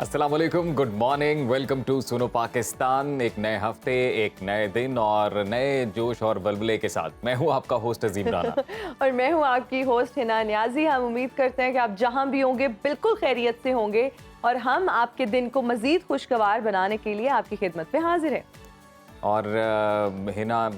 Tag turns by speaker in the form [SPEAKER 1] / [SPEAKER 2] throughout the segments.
[SPEAKER 1] अस्सलाम वालेकुम, good morning, welcome to सुनो पाकिस्तान। एक नए हफ्ते, एक नए दिन और नए जोश और बलबले के साथ मैं हूं आपका होस्ट अजीम राना।
[SPEAKER 2] और मैं हूं आपकी होस्ट हिना नियाजी। हम उम्मीद करते हैं कि आप जहां भी होंगे बिल्कुल खैरियत से होंगे और हम आपके दिन को मजीद खुशगवार बनाने के लिए आपकी खिदमत में हाजिर हैं।
[SPEAKER 1] और हिना,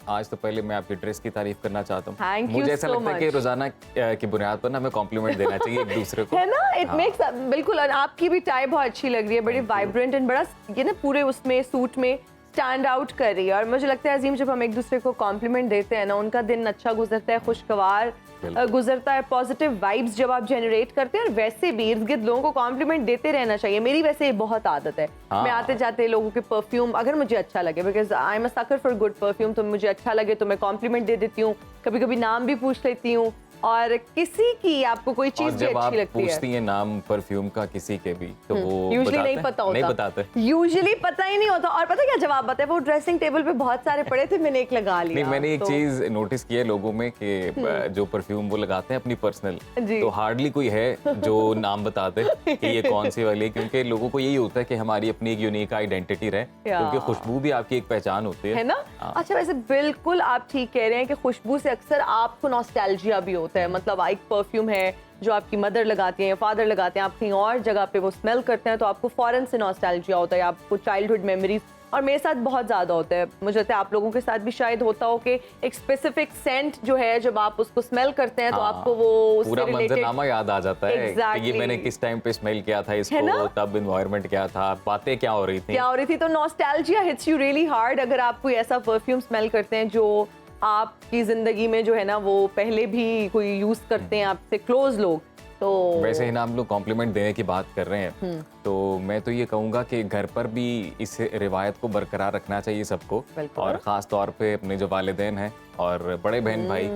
[SPEAKER 1] आज तो पहले मैं आपकी ड्रेस की तारीफ करना चाहता हूँ।
[SPEAKER 2] Thank you
[SPEAKER 1] मुझे ऐसा
[SPEAKER 2] so
[SPEAKER 1] लगता है कि
[SPEAKER 2] much.
[SPEAKER 1] रोजाना की बुनियाद पर ना हमें कॉम्प्लीमेंट देना चाहिए एक दूसरे को।
[SPEAKER 2] है ना, इट
[SPEAKER 1] हाँ।
[SPEAKER 2] मेक्स बिल्कुल। और आपकी भी टाई बहुत अच्छी लग रही है, बड़ी वाइब्रेंट एंड बड़ा ये ना पूरे उसमें सूट में स्टैंड आउट कर रही है। और मुझे लगता है अजीम, जब हम एक दूसरे को कॉम्प्लीमेंट देते हैं ना, उनका दिन अच्छा गुजरता है, खुशगवार गुजरता है, पॉजिटिव वाइब्स जब आप जनरेट करते हैं। और वैसे भी इर्द गिर्द लोगों को कॉम्प्लीमेंट देते रहना चाहिए। मेरी वैसे ये बहुत आदत है।
[SPEAKER 1] हाँ।
[SPEAKER 2] मैं आते जाते लोगों के परफ्यूम अगर मुझे अच्छा लगे, because I am a sucker for good perfume, तो मुझे अच्छा लगे तो मैं कॉम्प्लीमेंट दे देती हूँ। कभी कभी नाम भी पूछ लेती हूँ। और किसी की आपको कोई चीज भी
[SPEAKER 1] जब आप
[SPEAKER 2] अच्छी लगती है,
[SPEAKER 1] पूछती हैं नाम परफ्यूम का किसी के भी, तो वो
[SPEAKER 2] यूजुअली
[SPEAKER 1] बताते
[SPEAKER 2] नहीं
[SPEAKER 1] हैं?
[SPEAKER 2] पता होता।
[SPEAKER 1] नहीं बताते।
[SPEAKER 2] यूजुअली पता ही नहीं होता। और पता क्या जवाब बताए, वो ड्रेसिंग टेबल पे बहुत सारे पड़े थे, मैंने एक लगा लिया।
[SPEAKER 1] नहीं, मैंने एक
[SPEAKER 2] तो
[SPEAKER 1] चीज नोटिस की है लोगों में कि जो परफ्यूम वो लगाते हैं अपनी पर्सनल,
[SPEAKER 2] जी।
[SPEAKER 1] तो हार्डली कोई है जो नाम बताते कि ये कौन सी वाली है, क्योंकि लोगों को यही होता है कि हमारी अपनी एक यूनिक आइडेंटिटी रहे, क्योंकि खुशबू भी आपकी एक पहचान होती
[SPEAKER 2] है ना।
[SPEAKER 1] हाँ।
[SPEAKER 2] अच्छा, वैसे बिल्कुल आप ठीक कह रहे हैं कि खुशबू से अक्सर आपको नॉस्टैल्जिया भी होता है। मतलब एक परफ्यूम है जो आपकी मदर लगाती हैं या फादर लगाते हैं, आप कहीं और जगह पे वो स्मेल करते हैं तो आपको फौरन से नॉस्टैल्जिया होता है, आपको चाइल्डहुड मेमोरीज। और मेरे साथ बहुत ज्यादा होता है, मुझे लगता है आप लोगों के साथ भी शायद होता हो कि एक स्पेसिफिक सेंट जो है, जब आप उसको स्मेल करते हैं तो आपको वो उससे
[SPEAKER 1] पूरा
[SPEAKER 2] रिलेटेड
[SPEAKER 1] मंजरनामा याद आ जाता है कि ये मैंने किस टाइम पे स्मेल किया था इसको, तब एनवायरनमेंट क्या था, बातें क्या हो रही थी।
[SPEAKER 2] तो nostalgia hits you really hard अगर आप कोई ऐसा परफ्यूम स्मेल करते हैं जो आपकी जिंदगी में जो है ना वो पहले भी कोई यूज करते हैं आपसे क्लोज लोग। तो
[SPEAKER 1] वैसे ही ना हम लोग कॉम्प्लीमेंट देने की बात कर रहे हैं, तो मैं तो ये कहूँगा कि घर पर भी इस रिवायत को बरकरार रखना चाहिए सबको, और ख़ास तौर पे अपने जो वालिदैन हैं और बड़े बहन भाई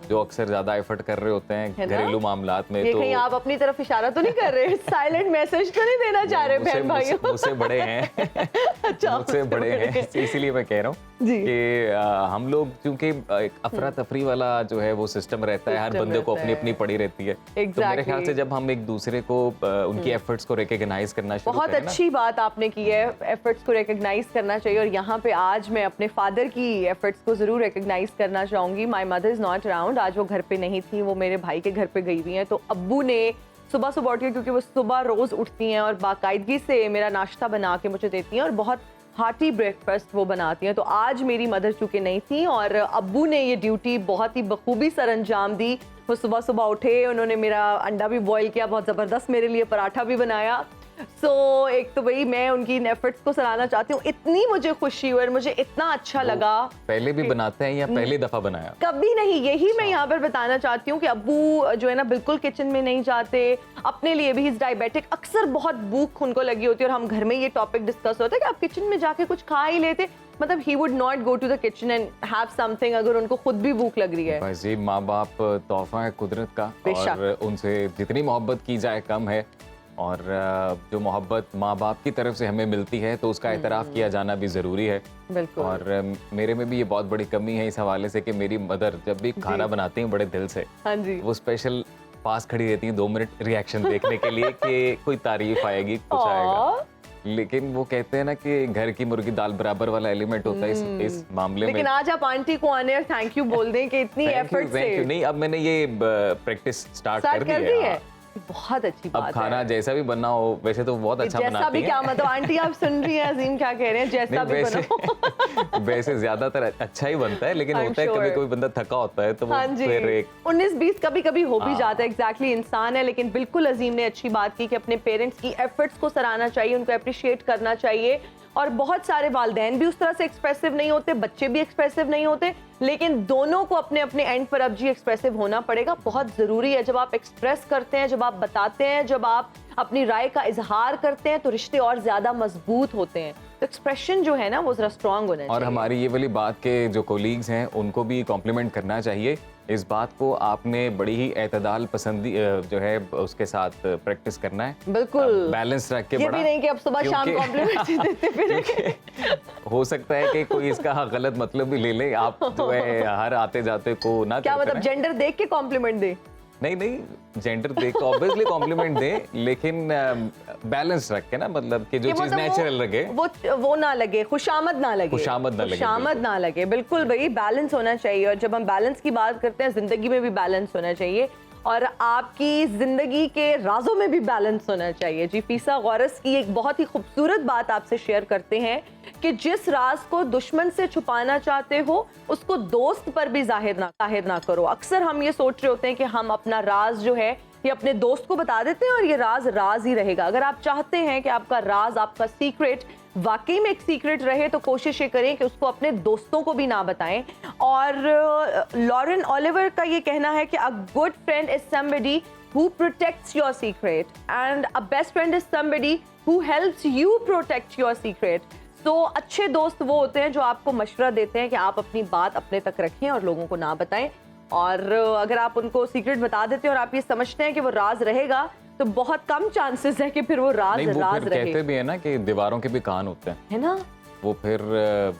[SPEAKER 1] जो अक्सर ज़्यादा एफर्ट कर रहे होते हैं घरेलू मामलात में।
[SPEAKER 2] ये
[SPEAKER 1] तो
[SPEAKER 2] कहीं आप अपनी तरफ इशारा तो नहीं कर रहे, साइलेंट मैसेज तो नहीं देना चाह रहे बहन भाइयों?
[SPEAKER 1] मुझसे बड़े हैं।
[SPEAKER 2] अच्छा,
[SPEAKER 1] मुझसे बड़े हैं, इसीलिए मैं कह रहा हूँ कि हम लोग क्योंकि अफरा तफरी वाला जो है वो सिस्टम रहता है, हर बंदे को अपनी अपनी पड़ी रहती है। तो मेरे ख्याल से जब हम एक दूसरे को उनकी एफर्ट्स को रिकॉग्नाइज करना शुरू
[SPEAKER 2] बहुत अच्छी बात आपने की है, एफर्ट्स को रिकॉग्नाइज करना चाहिए। और यहाँ पे आज मैं अपने फादर की एफर्ट्स को जरूर रिकॉग्नाइज करना चाहूंगी। My mother is not around, आज वो घर पे नहीं थी, वो मेरे भाई के घर पे गई हुई हैं। तो अब्बू ने सुबह सुबह उठ के, क्योंकि वो सुबह रोज उठती हैं और बाकायदगी से मेरा नाश्ता बना के मुझे देती हैं और बहुत हार्टी ब्रेकफास्ट वो बनाती हैं, तो आज मेरी मदर चूंकि नहीं थी और अब्बू ने ये ड्यूटी बहुत ही बखूबी सर अंजाम दी। वो सुबह सुबह उठे, उन्होंने मेरा अंडा भी बॉईल किया, बहुत ज़बरदस्त मेरे लिए पराठा भी बनाया। एक तो भाई मैं उनकी इन एफर्ट्स को सराहना चाहती हूँ। इतनी मुझे खुशी हुई और मुझे इतना अच्छा लगा।
[SPEAKER 1] पहले भी बनाते हैं या पहली दफा बनाया?
[SPEAKER 2] कभी नहीं, यही मैं यहाँ पर बताना चाहती हूँ कि अब्बू जो है ना बिल्कुल किचन में नहीं जाते। अपने लिए भी इज डायबिटिक, अक्सर बहुत भूख उनको लगी होती है और हम घर में ये टॉपिक डिस्कस होता है कि आप किचन में जाके कुछ खा ही लेते। मतलब he would not go to the kitchen and have something अगर उनको खुद भी भूख लग रही है।
[SPEAKER 1] भाई, माँ बाप तोहफा है कुदरत का, और उनसे जितनी मोहब्बत की जाए कम है। और जो मोहब्बत माँ बाप की तरफ से हमें मिलती है तो उसका एतराफ़ किया जाना भी ज़रूरी है।
[SPEAKER 2] बिल्कुल।
[SPEAKER 1] और मेरे में भी ये बहुत बड़ी कमी है इस हवाले से कि मेरी मदर जब भी खाना बनाती हैं बड़े दिल से,
[SPEAKER 2] हाँ जी,
[SPEAKER 1] वो स्पेशल पास खड़ी रहती हैं 2 मिनट रिएक्शन देखने के लिए कि कोई तारीफ आएगी, कुछ आएगा। लेकिन वो कहते हैं ना कि घर की मुर्गी दाल बराबर वाला एलिमेंट होता है इस मामले में।
[SPEAKER 2] लेकिन आज आप आंटी को आने और थैंक यू बोल दें कि इतनी एफर्ट से।
[SPEAKER 1] नहीं, अब मैंने ये प्रैक्टिस स्टार्ट कर दी है।
[SPEAKER 2] बहुत अच्छी बात है।
[SPEAKER 1] अब खाना जैसा भी बना हो, वैसे तो बहुत अच्छा बनाती हैं।
[SPEAKER 2] जैसा भी क्या मतलब, आंटी आप सुन रही हैं अजीम क्या कह रहे हैं, जैसा भी बनाओ।
[SPEAKER 1] वैसे ज्यादातर अच्छा ही बनता है, लेकिन होता है कभी कोई बंदा थका होता है तो वो फिर 19-20
[SPEAKER 2] कभी कभी हो भी जाता है। एग्जैक्टली, इंसान है। लेकिन बिल्कुल अजीम ने अच्छी बात की कि अपने पेरेंट्स की एफर्ट्स को सराहना चाहिए, उनको अप्रिशिएट करना चाहिए। और बहुत सारे वालिदैन भी उस तरह से एक्सप्रेसिव नहीं होते, बच्चे भी एक्सप्रेसिव नहीं होते, लेकिन दोनों को अपने अपने एंड पर अब जी एक्सप्रेसिव होना पड़ेगा। बहुत जरूरी है, जब आप एक्सप्रेस करते हैं, जब आप बताते हैं, जब आप अपनी राय का इजहार करते हैं तो रिश्ते और ज्यादा मजबूत होते हैं। तो एक्सप्रेशन जो है ना वो जरा स्ट्रांग होना चाहिए।
[SPEAKER 1] और हमारी ये वाली बात के जो कोलीग्स हैं उनको भी कॉम्प्लीमेंट करना चाहिए। इस बात को आपने बड़ी ही एतदाल पसंदी जो है उसके साथ प्रैक्टिस करना है,
[SPEAKER 2] बिल्कुल
[SPEAKER 1] बैलेंस रख के।
[SPEAKER 2] ये भी नहीं कि अब सुबह शाम कॉम्प्लीमेंट देते फिर
[SPEAKER 1] हो सकता है कि कोई इसका गलत मतलब भी ले ले, आप जो है हर आते जाते को ना
[SPEAKER 2] क्या मतलब जेंडर देख के कॉम्प्लीमेंट दे।
[SPEAKER 1] नहीं जेंडर देख ऑब्वियसली कॉम्प्लीमेंट दे, लेकिन बैलेंस रख के ना, मतलब कि जो चीज नेचुरल लगे
[SPEAKER 2] वो ना लगे, खुशामद ना लगे,
[SPEAKER 1] खुशामद
[SPEAKER 2] ना लगे। बिल्कुल भाई, बैलेंस होना चाहिए। और जब हम बैलेंस की बात करते हैं, जिंदगी में भी बैलेंस होना चाहिए और आपकी जिंदगी के राजों में भी बैलेंस होना चाहिए। जी, फीसा गौरस की एक बहुत ही खूबसूरत बात आपसे शेयर करते हैं कि जिस राज को दुश्मन से छुपाना चाहते हो, उसको दोस्त पर भी जाहिर ना करो। अक्सर हम ये सोच रहे होते हैं कि हम अपना राज जो है ये अपने दोस्त को बता देते हैं और ये राज ही रहेगा। अगर आप चाहते हैं कि आपका राज, आपका सीक्रेट वाकई में एक सीक्रेट रहे, तो कोशिश ये करें कि उसको अपने दोस्तों को भी ना बताएं। और लॉरेन ओलिवर का ये कहना है कि a good friend is somebody who protects your secret and a best friend is somebody who helps you protect your secret. तो अच्छे दोस्त वो होते हैं जो आपको मशवरा देते हैं कि आप अपनी बात अपने तक रखें और लोगों को ना बताएं। और अगर आप उनको सीक्रेट बता देते हैं और आप ये समझते हैं कि वो राज रहेगा, तो बहुत कम चांसेस है कि फिर वो राज रहे।
[SPEAKER 1] कहते भी है ना कि दीवारों के भी कान होते हैं, है ना? वो फिर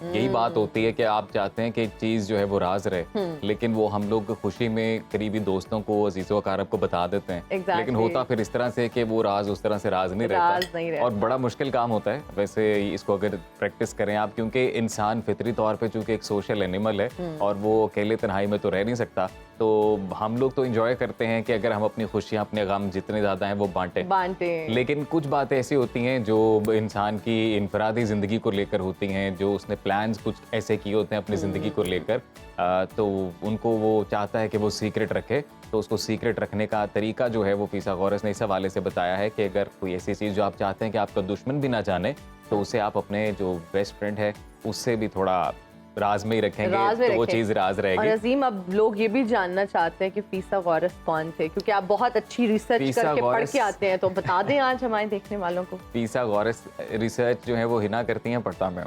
[SPEAKER 1] यही बात होती है कि आप चाहते हैं कि एक चीज जो है वो राज रहे, लेकिन वो हम लोग खुशी में करीबी दोस्तों को, अजीजों अकारब को बता देते हैं। लेकिन होता फिर इस तरह से कि वो राज उस तरह से राज नहीं रहता और बड़ा मुश्किल काम होता है। वैसे इसको अगर प्रैक्टिस करें आप, क्योंकि इंसान फितरी तौर पे चूंकि एक सोशल एनिमल है और वो अकेले तन्हाई में तो रह नहीं सकता, तो हम लोग तो एंजॉय करते हैं कि अगर हम अपनी खुशियां, अपने गम जितने ज्यादा हैं वो बांटें। लेकिन कुछ बातें ऐसी होती हैं जो इंसान की इनफरादी जिंदगी को लेकर होती हैं, जो उसने प्लान्स कुछ ऐसे किए होते हैं अपनी जिंदगी को लेकर, तो उनको वो चाहता है कि वो सीक्रेट रखे। तो उसको सीक्रेट रखने का तरीका जो है वो फीसा गौरस ने इस हवाले से बताया है कि अगर कोई ऐसी चीज जो आप चाहते हैं कि आपका दुश्मन भी ना जाने, तो उसे आप अपने जो बेस्ट फ्रेंड है उससे भी थोड़ा राज में ही रखेंगे, तो वो चीज राज रहेगी।
[SPEAKER 2] और अजीम, अब लोग ये भी जानना चाहते हैं कि फीसा गौरस कौन थे, क्योंकि आप बहुत अच्छी रिसर्च करके पढ़ के आते हैं, तो बता दें आज हमारे देखने वालों को।
[SPEAKER 1] फीसा गौरस रिसर्च जो है वो हिना करती हैं, पढ़ता मैं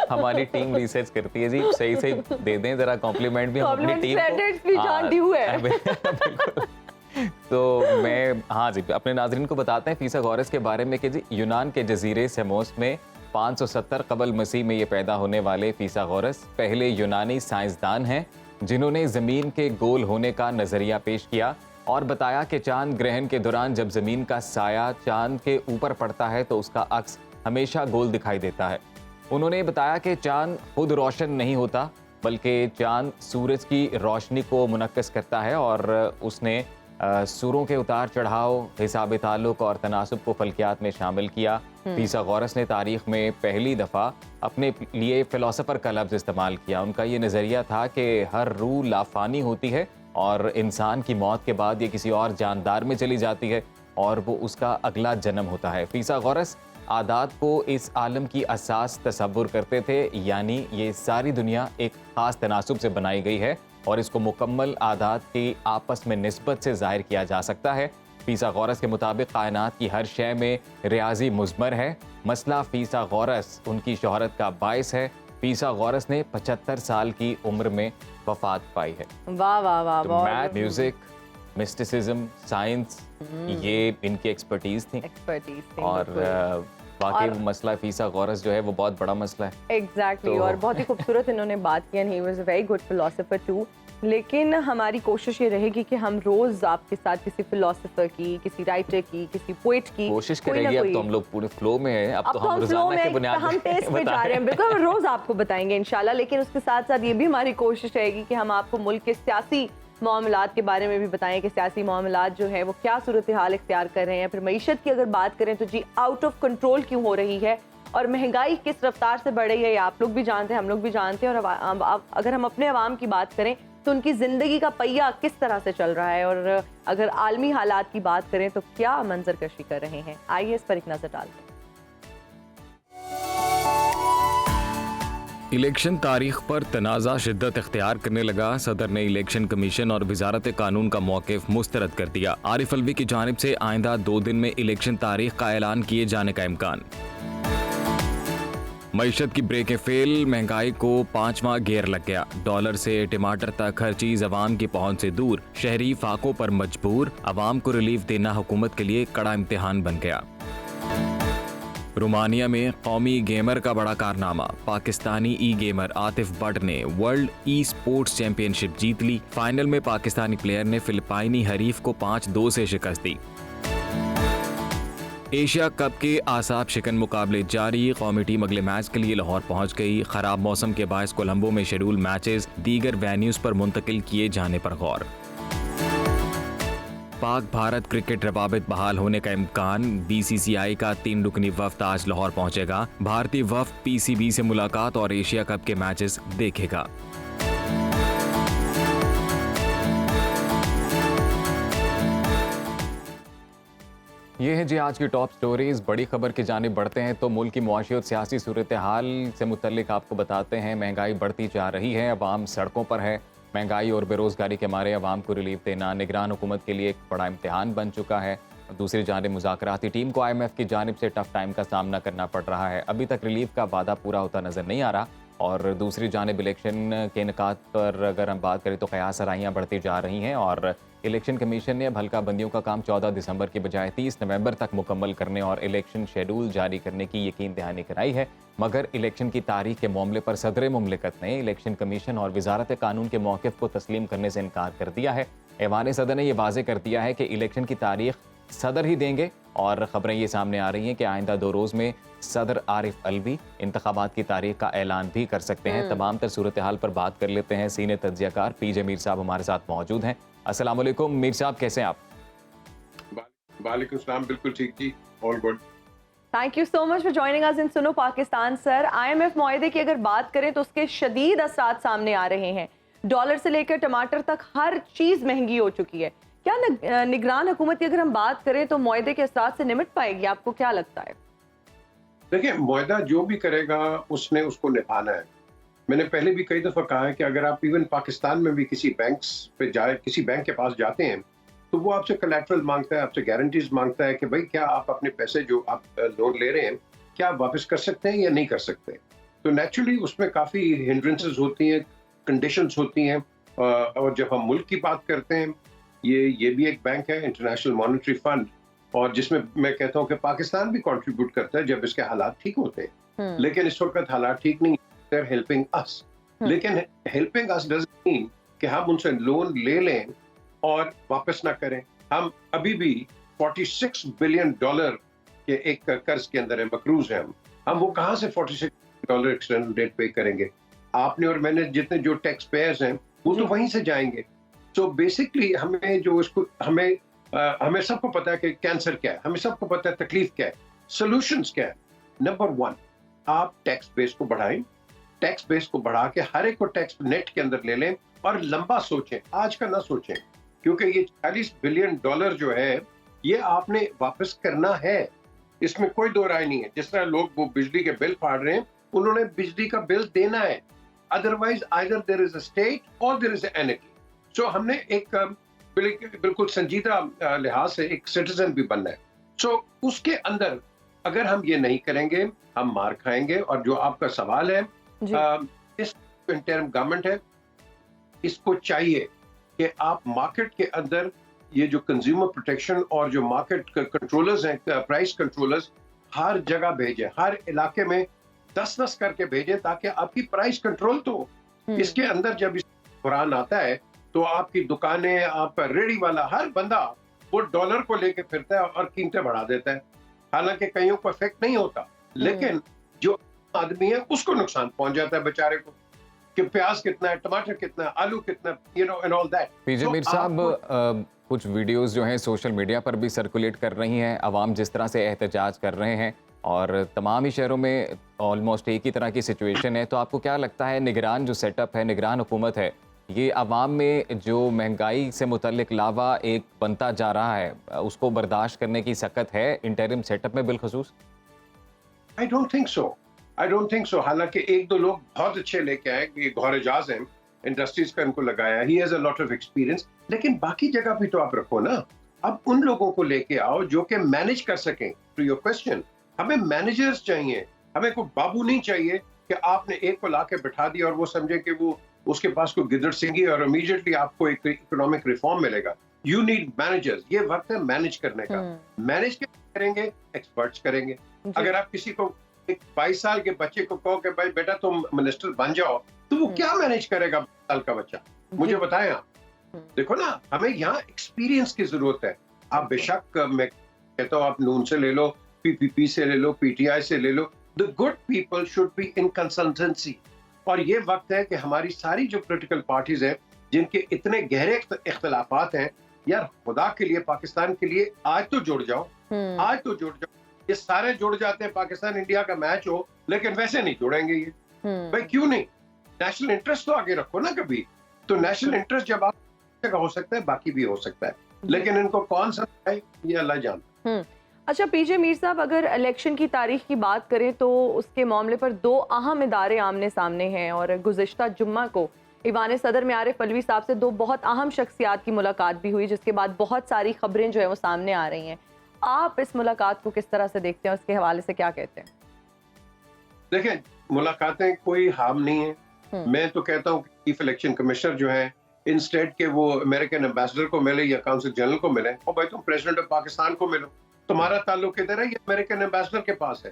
[SPEAKER 1] हमारी टीम रिसर्च करती है जी। सही सही दे दें जरा कॉम्प्लीमेंट भी हम अपनी टीम को। तो मैं हाँ जी अपने नाजरीन को बताते हैं फीसा गौरस के बारे में कि जी यूनान के जजीरे सेमोस में 570 कबल मसीह में ये पैदा होने वाले फीसा गौरस पहले यूनानी साइंसदान हैं जिन्होंने ज़मीन के गोल होने का नज़रिया पेश किया और बताया कि चांद ग्रहण के दौरान जब ज़मीन का साया चांद के ऊपर पड़ता है तो उसका अक्स हमेशा गोल दिखाई देता है। उन्होंने बताया कि चांद खुद रोशन नहीं होता, बल्कि चांद सूरज की रोशनी को मुनक्कस करता है और उसने सूरों के उतार चढ़ाव, हिसाब ताल्लुक और तनासुब को फल्कियात में शामिल किया। फीसा गौरस ने तारीख में पहली दफ़ा अपने लिए फ़िलासफ़र का लफ्ज़ इस्तेमाल किया। उनका ये नज़रिया था कि हर रूह लाफानी होती है और इंसान की मौत के बाद ये किसी और जानदार में चली जाती है और वो उसका अगला जन्म होता है। फीसा गौरस आदात को इस आलम की असास तसव्वुर करते थे, यानी ये सारी दुनिया एक ख़ास तनासुब से बनाई गई है और इसको मुकम्मल आदात की आपस में निस्बत से ज़ाहिर किया जा सकता है। फीसा गौरस के मुताबिक कायनात की हर शय में रियाजी मुज़मर है। मसला फीसा गौरस उनकी शोहरत का बायस है। फीसा गौरस ने 75 साल की उम्र में वफात पाई है।
[SPEAKER 2] वाह वाह वाह।
[SPEAKER 1] तो मैथ, म्यूजिक, मिस्टिसिज्म, साइंस ये इनकी एक्सपर्टीज थी और बाकी मसला फीसा गौरस जो है वो बहुत बड़ा मसला है।
[SPEAKER 2] एग्जैक्टली और बहुत ही खूबसूरत इन्होंने बात की and he was a very good philosopher too. लेकिन हमारी कोशिश ये रहेगी कि हम रोज आपके साथ किसी फिलोसोफर की, किसी राइटर की, किसी पोएट की
[SPEAKER 1] कोशिश करेंगे। अब तो हम लोग पूरे फ्लो में हैं, अब तो हम रोजाना के बुनियाद
[SPEAKER 2] हम टेस्ट पे जा रहे हैं। बिल्कुल हम रोज आपको बताएंगे इंशाल्लाह। लेकिन उसके साथ साथ ये भी हमारी कोशिश रहेगी कि हम आपको मुल्क के सियासी मामलात के बारे में भी बताएं कि सियासी मामलात जो है वो क्या सूरत हाल इख्तियार कर रहे हैं। फिर मईशत की अगर बात करें तो जी आउट ऑफ कंट्रोल क्यों हो रही है और महंगाई किस रफ्तार से बढ़ रही है, ये आप लोग भी जानते हैं, हम लोग भी जानते हैं। और अगर हम अपने अवाम की बात करें तो उनकी ज़िंदगी का पहिया किस तरह से चल रहा है और अगर आलमी हालात की बात करें तो क्या मंजर कशी कर रहे हैं। आइए इस पर एक नज़र डालते हैं।
[SPEAKER 3] इलेक्शन तारीख पर तनाज़ा शिद्दत इख्तियार करने लगा। सदर ने इलेक्शन कमीशन और वजारत कानून का मौक़िफ़ मुस्तरद कर दिया। आरिफ अलवी की जानिब से आइंदा 2 दिन में इलेक्शन तारीख का ऐलान किए जाने का इम्कान। मईशत की ब्रेक फेल, महंगाई को 5वां गेयर लग गया। डॉलर से टमाटर तक हर चीज अवाम की पहुंच से दूर, शहरी फाकों पर मजबूर। अवाम को रिलीफ देना हुकूमत के लिए कड़ा इम्तिहान बन गया। रोमानिया में कौमी गेमर का बड़ा कारनामा। पाकिस्तानी ई गेमर आतिफ बट ने वर्ल्ड ई स्पोर्ट्स चैंपियनशिप जीत ली। फाइनल में पाकिस्तानी प्लेयर ने फिलिपाइनी हरीफ को 5-2 से शिकस्त दी। एशिया कप के आसाब शिकन मुकाबले जारी। कौमी टीम अगले मैच के लिए लाहौर पहुंच गई। खराब मौसम के बायस कोलंबो में शेड्यूल मैचेस दीगर वेन्यूज पर मुंतकिल किए जाने पर गौर। पाक भारत क्रिकेट रवाबित बहाल होने का इम्कान। बीसीसीआई का 3 रुकनी वफ्द आज लाहौर पहुंचेगा। भारतीय वफ्द पीसीबी से मुलाकात और एशिया कप के मैचेस देखेगा।
[SPEAKER 1] ये है जी आज की टॉप स्टोरीज। बड़ी खबर की जानिब बढ़ते हैं तो मुल्क की मुआशी और सियासी सूरत हाल से मुतल्लिक आपको बताते हैं। महंगाई बढ़ती जा रही है, अवाम सड़कों पर है। महंगाई और बेरोजगारी के मारे अवाम को रिलीफ देना निगरान हुकूमत के लिए एक बड़ा इम्तिहान बन चुका है। दूसरी जानिब मुज़ाकराती टीम को IMF की जानिब से टफ टाइम का सामना करना पड़ रहा है। अभी तक रिलीफ का वादा पूरा होता नजर नहीं आ रहा। और दूसरी जानिब इलेक्शन के इनकाद पर अगर हम बात करें तो क़यास आराइयाँ बढ़ती जा रही हैं और इलेक्शन कमीशन ने अब हल्का बंदियों का काम 14 दिसंबर की बजाय 30 नवंबर तक मुकम्मल करने और इलेक्शन शेड्यूल जारी करने की यकीन दहानी कराई है। मगर इलेक्शन की तारीख के मामले पर सदर मुमलिकत ने इलेक्शन कमीशन और वजारत कानून के मौक़िफ़ को तस्लीम करने से इनकार कर दिया है। ऐवान सदर ने यह वाज़ेह कर दिया है कि इलेक्शन की तारीख सदर ही देंगे और ख़बरें ये सामने आ रही हैं कि आइंदा 2 रोज़ में सदर आरिफ अलवी इंतखाबात की तारीख का ऐलान भी कर सकते हैं। तमाम तर सूरत हाल पर बात कर लेते हैं। सीनियर तज्ज़ियाकार PJ मीर साहब हमारे साथ मौजूद हैं। अस्सलाम वालेकुम मीर साहब, कैसे हैं आप?
[SPEAKER 4] वालेकुम सलाम, बिल्कुल ठीक जी, all good.
[SPEAKER 2] Thank you so much for joining us in Suno Pakistan. Sir, IMF मुआहदे की अगर बात करें तो उसके शदीद असरात सामने आ रहे हैं। डॉलर से लेकर टमाटर तक हर चीज़ महंगी हो चुकी है। क्या निगरान हुकूमत की अगर हम बात करें तो मुआहदे के असरात से निपट पाएगी? आपको क्या लगता है?
[SPEAKER 4] देखिए, मुआहदा जो भी करेगा उसने उसको निभाना है। मैंने पहले भी कई दफ़ा कहा है कि अगर आप इवन पाकिस्तान में भी किसी बैंक्स पे जाए, किसी बैंक के पास जाते हैं तो वो आपसे कोलैटरल मांगता है, आपसे गारंटीज मांगता है कि भाई क्या आप अपने पैसे जो आप लोन ले रहे हैं क्या आप वापस कर सकते हैं या नहीं कर सकते। तो नेचुरली उसमें काफ़ी हिंड्रेंसेस होती हैं, कंडीशंस होती हैं। और जब हम मुल्क की बात करते हैं, ये भी एक बैंक है, इंटरनेशनल मॉनेटरी फंड, और जिसमें मैं कहता हूँ कि पाकिस्तान भी कंट्रीब्यूट करता है जब इसके हालात ठीक होते हैं। लेकिन इस वक्त हालात ठीक नहीं, they're helping us. लेकिन helping us doesn't mean कि हम उनसे लोन ले लें और वापस ना करें। हम अभी भी $46 बिलियन के एक कर्ज के अंदर है, मकरूज है। हम वो कहाँ से $46 एक्सटर्नल डेट पे करेंगे? आपने और मैंने जितने जो टैक्स पेयर्स हैं वो तो वहीं से जाएंगे। तो बेसिकली हमें जो इसको हमें सबको पता है कि कैंसर क्या है, हमें सबको पता है तकलीफ क्या है, सॉल्यूशंस क्या है। नंबर 1, आप टैक्स बेस को बढ़ाएं। टैक्स बेस को बढ़ा के हर एक को टैक्स नेट के अंदर ले लें और लंबा सोचें, आज का ना सोचें, क्योंकि ये $40 बिलियन जो है ये आपने वापस करना है। इसमें कोई दो राय नहीं है। जिस तरह लोग वो बिजली के बिल फाड़ रहे हैं, उन्होंने बिजली का बिल देना है। Otherwise either there is a state और there is a energy. So हमने एक बिल्कुल संजीदा लिहाज से एक सिटीजन भी बनना है। सो उसके अंदर अगर हम ये नहीं करेंगे हम मार खाएंगे। और जो आपका सवाल है, इस इंटर्म गवर्नमेंट है, इसको चाहिए कि आप मार्केट के अंदर ये जो कंज्यूमर प्रोटेक्शन और जो मार्केट कंट्रोलर्स हैं, प्राइस कंट्रोलर्स, हर जगह भेजे, हर इलाके में 10-10 करके भेजे ताकि आपकी प्राइस कंट्रोल तो इसके अंदर जब इस कुरान आता है तो आपकी दुकानें, आप रेडी वाला हर बंदा वो डॉलर को लेके फिरता है और कीमतें बढ़ा देता है। हालांकि कईयों को इफेक्ट नहीं होता, लेकिन जो आदमी है उसको नुकसान पहुंच जाता है बेचारे को, कि प्याज कितना है, टमाटर कितना है, आलू कितना, and all that.
[SPEAKER 1] PJ Mir साहब, कुछ वीडियोस जो हैं सोशल मीडिया पर भी सर्कुलेट कर रही हैं, अवाम जिस तरह से एहतजाज कर रहे हैं और तमाम ही शहरों में ऑलमोस्ट एक ही तरह की सिचुएशन है। तो आपको क्या लगता है निगरान जो सेटअप है, निगरान हुकूमत है, ये अवाम में जो महंगाई से मुतल्लिक लावा एक बनता जा रहा है उसको बर्दाश्त करने की सकत है इंटरिम सेटअप में बिलखसूस?
[SPEAKER 4] I don't think so. हालांकि 1-2 लोग बहुत अच्छे लेके आए, कि गौहर एजाज हैं, इंडस्ट्रीज का इनको लगाया, he has a lot of experience, लेकिन बाकी जगह भी तो आप रखो ना। अब उन लोगों को लेके आओ जो कि मैनेज कर सकें। टू योर क्वेश्चन, हमें मैनेजर्स चाहिए, हमें कोई बाबू नहीं चाहिए कि आपने एक को लाके बिठा दिया और वो समझे कि वो उसके पास कोई गिदड़ सिंगी और इमीडिएटली आपको एक इकोनॉमिक रिफॉर्म मिलेगा। You need managers. ये वक्त है मैनेज करने का। मैनेज के करेंगे, एक्सपर्ट्स करेंगे। अगर आप किसी को एक 22 साल के बच्चे को कहो कि भाई बेटा तुम मिनिस्टर बन जाओ, तो वो क्या मैनेज करेगा 22 साल का बच्चा? मुझे बताएं आप। देखो ना, हमें यहाँ एक्सपीरियंस की जरूरत है। आप बेशक, मैं कहता हूँ आप नून से ले लो, पीपीपी से ले लो, पीटीआई से ले लो, the good people should be in consultancy. और ये वक्त है कि हमारी सारी जो पॉलिटिकल पार्टीज हैं जिनके इतने गहरे इख्तलाफात हैं, यार खुदा के लिए पाकिस्तान के लिए आज तो जुड़ जाओ, आज तो जुड़ जाओ। ये सारे जुड़ जाते हैं, पाकिस्तान इंडिया का मैच हो, लेकिन वैसे नहीं जुड़ेंगे ये। भाई क्यों नहीं? नेशनल इंटरेस्ट तो आगे रखो ना कभी। तो नेशनल इंटरेस्ट जब आप हो सकता है, बाकी भी हो सकता है, लेकिन इनको कौन सा है ये अल्लाह जानता है।
[SPEAKER 2] अच्छा पीजे मीर साहब, अगर इलेक्शन की तारीख की बात करें तो उसके मामले पर दो अहम इदारे आमने सामने हैं और गुज़िश्ता जुम्मा को ईवान सदर में आरिफ अलवी साहब से दो बहुत अहम शख्सियात की मुलाकात भी हुई, जिसके बाद बहुत सारी खबरें जो है वो सामने आ रही हैं। आप इस मुलाकात को किस तरह से देखते हैं, उसके हवाले से क्या कहते हैं?
[SPEAKER 4] देखिए, मुलाकातें कोई हार्म नहीं है। मैं तो कहता हूँ कि चीफ इलेक्शन कमिश्नर जो है इन स्टेट के, वो अमेरिकन एम्बेसडर को मिले या काउंसिल जनरल को मिले, और भाई तुम प्रेसिडेंट ऑफ पाकिस्तान को मिलो। तुम्हारा ताल्लुक इधर है, ये अमेरिकन एम्बेसडर के पास है।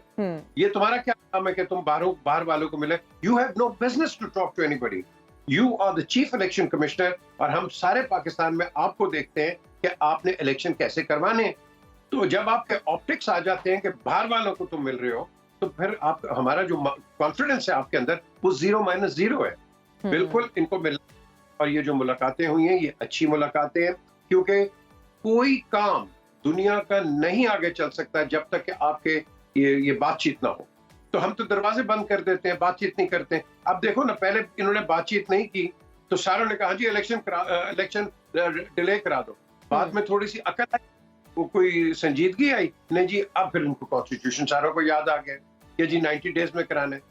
[SPEAKER 4] ये तुम्हारा क्या काम है कि तुम बाहर वालों को मिले? You have no business to talk to anybody. You are the chief election commissioner, और हम सारे पाकिस्तान में आपको देखते हैं कि आपने इलेक्शन कैसे करवाने। तो जब आपके ऑप्टिक्स आ जाते हैं कि बाहर वालों को तुम मिल रहे हो, तो फिर आप, हमारा जो कॉन्फिडेंस है आपके अंदर, वो 0-0 है। बिल्कुल इनको मिल, और ये जो मुलाकातें हुई हैं ये अच्छी मुलाकातें हैं, क्योंकि कोई काम दुनिया का नहीं आगे चल सकता जब तक कि आपके ये बातचीत ना हो। तो हम तो दरवाजे बंद कर देते हैं, बातचीत नहीं करते हैं। अब देखो ना, पहले इन्होंने बातचीत नहीं की तो सारों ने कहा जी इलेक्शन डिले करा दो। बाद में थोड़ी सी अकल आई, वो कोई संजीदगी आई, नहीं जी अब फिर इनको कॉन्स्टिट्यूशन सारों को याद आ गया कि जी 90 डेज में कराना है।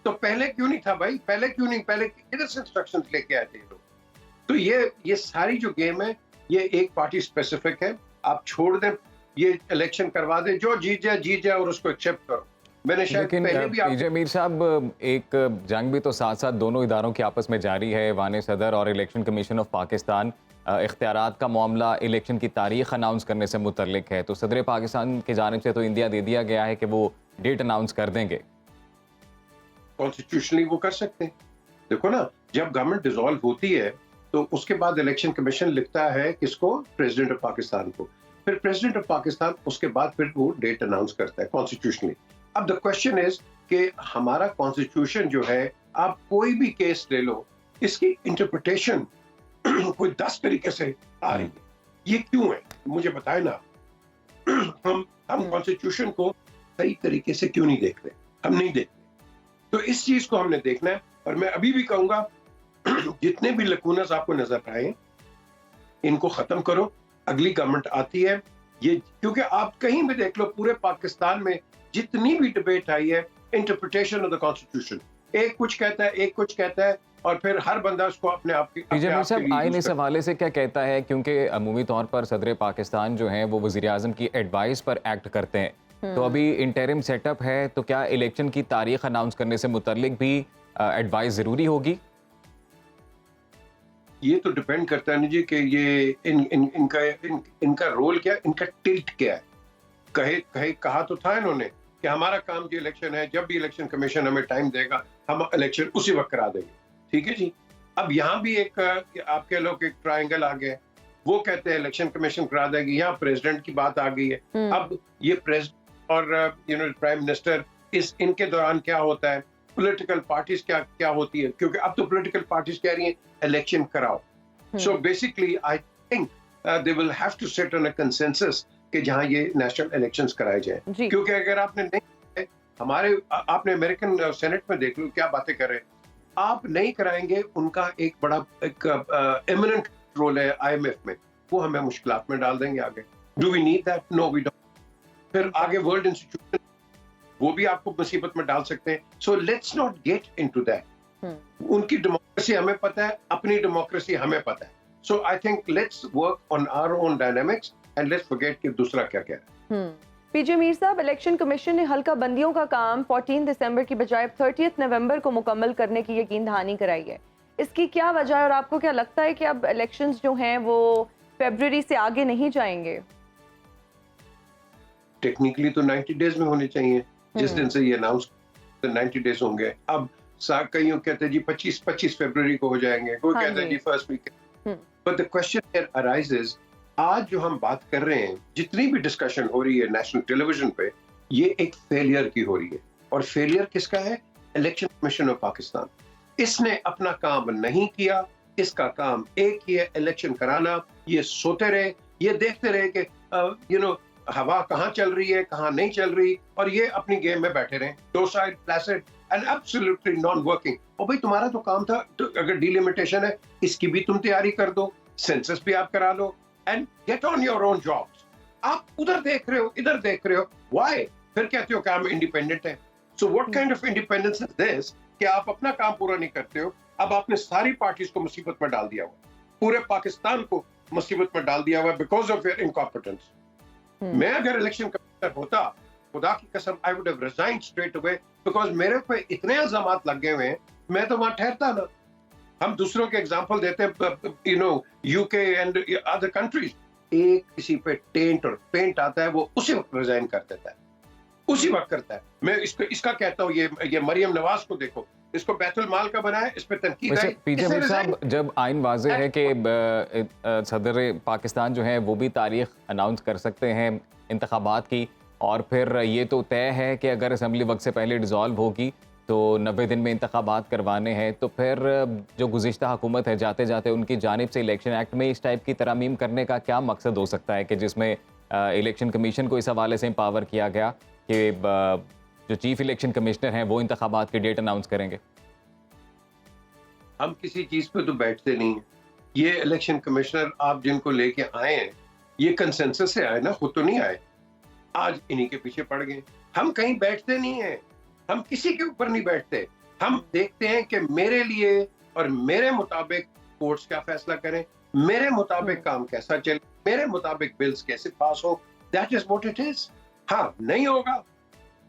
[SPEAKER 4] तो पहले क्यों नहीं था भाई? पहले क्यों नहीं? पहले किधर से इंस्ट्रक्शंस लेके आए थे ये लोग? तो ये सारी जो गेम है ये एक पार्टी स्पेसिफिक है। आप छोड़ दें, ये इलेक्शन करवा दें, जो जीत जाए और उसको एक्सेप्ट करो। मैंने शायद पहले भी
[SPEAKER 1] पीजे मीर साहब, एक जंग भी तो साथ साथ दोनों इदारों के आपस में जारी है, ईवान सदर और इलेक्शन कमीशन ऑफ पाकिस्तान। इख्तियारात का मामला इलेक्शन की तारीख अनाउंस करने से मुतल्लिक है, तो सदर पाकिस्तान की जानिब से तो इंदिया दे दिया गया है कि वो डेट अनाउंस कर देंगे।
[SPEAKER 4] कॉन्स्टिट्यूशनली वो कर सकते हैं। देखो ना, जब गवर्नमेंट डिसॉल्व होती है तो उसके बाद इलेक्शन कमीशन लिखता है किसको? प्रेसिडेंट ऑफ पाकिस्तान को। फिर प्रेसिडेंट ऑफ पाकिस्तान उसके बाद फिर वो डेट अनाउंस करता है कॉन्स्टिट्यूशनली। अब द क्वेश्चन इज कि हमारा कॉन्स्टिट्यूशन जो है, आप कोई भी केस ले लो, इसकी इंटरप्रिटेशन कोई 10 तरीके से आ रही है। ये क्यों है? मुझे बताए ना। हम कॉन्स्टिट्यूशन को सही तरीके से क्यों नहीं देखते? हम नहीं देखते। तो इस चीज को हमने देखना है। और मैं अभी भी कहूंगा, जितने भी लकूनस आपको नजर आए, इनको खत्म करो। अगली गवर्नमेंट आती है, ये क्योंकि आप कहीं भी देख लो, पूरे पाकिस्तान में जितनी भी डिबेट आई है, इंटरप्रिटेशन ऑफ द कॉन्स्टिट्यूशन, एक कुछ कहता है, एक कुछ कहता है, और फिर हर बंदा उसको अपने आप की
[SPEAKER 1] आइन इस हवाले से क्या कहता है? क्योंकि अमूमी तौर पर सदर पाकिस्तान जो है वो वज़ीर आज़म की एडवाइस पर एक्ट करते हैं। तो अभी इंटरिम सेटअप है, तो क्या इलेक्शन की तारीख अनाउंस करने से मुतल्लिक भी एडवाइस जरूरी होगी?
[SPEAKER 4] ये तो डिपेंड करता है ना जी कि ये इनका रोल क्या है, इनका टिल्ट क्या है। कहा तो था इन्होंने कि हमारा काम जो इलेक्शन है, जब भी इलेक्शन कमीशन हमें टाइम देगा हम इलेक्शन उसी वक्त करा देंगे। ठीक है जी। अब यहाँ भी एक आप कह लो कि एक ट्रायंगल आ गया। वो कहते हैं इलेक्शन कमीशन करा देगी, यहाँ प्रेसिडेंट की बात आ गई है। अब ये प्रेसिडेंट और प्राइम मिनिस्टर, इनके दौरान क्या होता है, पॉलिटिकल पार्टीज क्या होती है, क्योंकि अब तो पॉलिटिकल पार्टीज कह रही हैं इलेक्शन कराओ। So basically I think they will have to set on a consensus कि जहां ये नेशनल इलेक्शंस कराए जाएं। क्योंकि अगर आपने नहीं, आपने अमेरिकन सेनेट में देख लो क्या बातें कर रहे हैं। आप नहीं कराएंगे, उनका एक बड़ा एमिनेंट रोल है IMF में, वो हमें मुश्किलात में डाल देंगे आगे। Do we need that? No we don't. फिर आगे वर्ल्ड इंस्टीट्यूशन, वो भी आपको मुसीबत में डाल सकते हैं। So let's not get into that. उनकी डेमोक्रेसी हमें पता है, अपनी डेमोक्रेसी हमें पता है। So I think let's work on our own dynamics and let's forget कि दूसरा क्या कह रहा है।
[SPEAKER 2] पीजे मीर साहब, इलेक्शन कमीशन ने हल्का बंदियों का काम 14 दिसंबर की बजाय 30 नवंबर को मुकम्मल करने की यकीन दहानी कराई है। इसकी क्या वजह है और आपको क्या लगता है कि अब इलेक्शंस जो हैं वो फरवरी से आगे नहीं जाएंगे?
[SPEAKER 4] टेक्निकली तो 90 डेज में होने चाहिए, जिस दिन से ये अनाउंस 90 डेज होंगे। अब कईयों कहते हैं जी 25 फरवरी को हो जाएंगे, कोई
[SPEAKER 2] हाँ
[SPEAKER 4] कहता है
[SPEAKER 2] जी।
[SPEAKER 4] जी first week. But the question arises, आज जो हम बात कर रहे हैं, जितनी भी डिस्कशन हो रही है नेशनल टेलीविजन पे, ये एक फेलियर की हो रही है। और फेलियर किसका है? Election commission of Pakistan. इसने अपना काम नहीं किया। इसका काम एक ही है, इलेक्शन कराना। ये सोते रहे, ये देखते रहे कि हवा कहाँ चल रही है, कहाँ नहीं चल रही, और ये अपनी गेम में बैठे रहे, docile, Placid and absolutely non working. और भाई तुम्हारा तो काम था, तो अगर डिलिमिटेशन है इसकी भी तुम तैयारी कर दो, सेंसस भी आप करा लो and get on your own jobs. आप उधर देख रहे हो, इधर देख रहे हो, व्हाई? फिर कहते हो कि हम इंडिपेंडेंट है। So what kind of independence is this कि आप अपना काम पूरा नहीं करते हो? अब आपने सारी पार्टीज को मुसीबत में डाल दिया हुआ, पूरे पाकिस्तान को मुसीबत में डाल दिया हुआ बिकॉज ऑफ योर इनकॉम्पिटेंस। मैं अगर इलेक्शन कमिश्नर होता, खुदा की कसम, I would have resigned straight away, because मेरे पे इतने इल्जामात लगे हुए हैं, मैं तो वहां ठहरता ना। हम दूसरों के एग्जांपल देते हैं, यूके एंड अदर कंट्रीज। एक किसी पे टेंट और पेंट आता है, वो उसी वक्त रिजाइन कर देता है, उसी वक्त करता है। मैं इसका कहता हूँ, ये मरियम नवाज को देखो, इसको बैतुल माल का बनाया, इस पे तनकीद आई।
[SPEAKER 1] पीजे मीर साहब, जब आइन वाज़ेह है कि सदर पाकिस्तान जो है वो भी तारीख अनाउंस कर सकते हैं इंतखाबात की, और फिर ये तो तय है कि अगर असम्बली वक्त से पहले डिज़ोल्व होगी तो 90 दिन में इंतखाबात करवाने हैं, तो फिर जो गुज़िश्ता हुकूमत है जाते जाते उनकी जानिब से इलेक्शन एक्ट में इस टाइप की तरमीम करने का क्या मकसद हो सकता है कि जिसमें इलेक्शन कमीशन को इस हवाले से एम्पावर किया गया कि जो चीफ इलेक्शन कमिश्नर हैं वो इंतखाबात की डेट अनाउंस करेंगे?
[SPEAKER 4] हम किसी चीज पे तो बैठते नहीं है। ये इलेक्शन कमिश्नर आप जिनको लेके आए हैं, ये कंसेंसस से आए ना, खुद तो नहीं आए। आज इन्हीं के पीछे पड़ गए। हम कहीं बैठते नहीं हैं, हम किसी के ऊपर नहीं बैठते। हम देखते हैं कि मेरे लिए और मेरे मुताबिक कोर्ट्स क्या फैसला करें, मेरे मुताबिक काम कैसा चले, मेरे मुताबिक बिल्स कैसे पास हो। That is what it is. हाँ, नहीं होगा,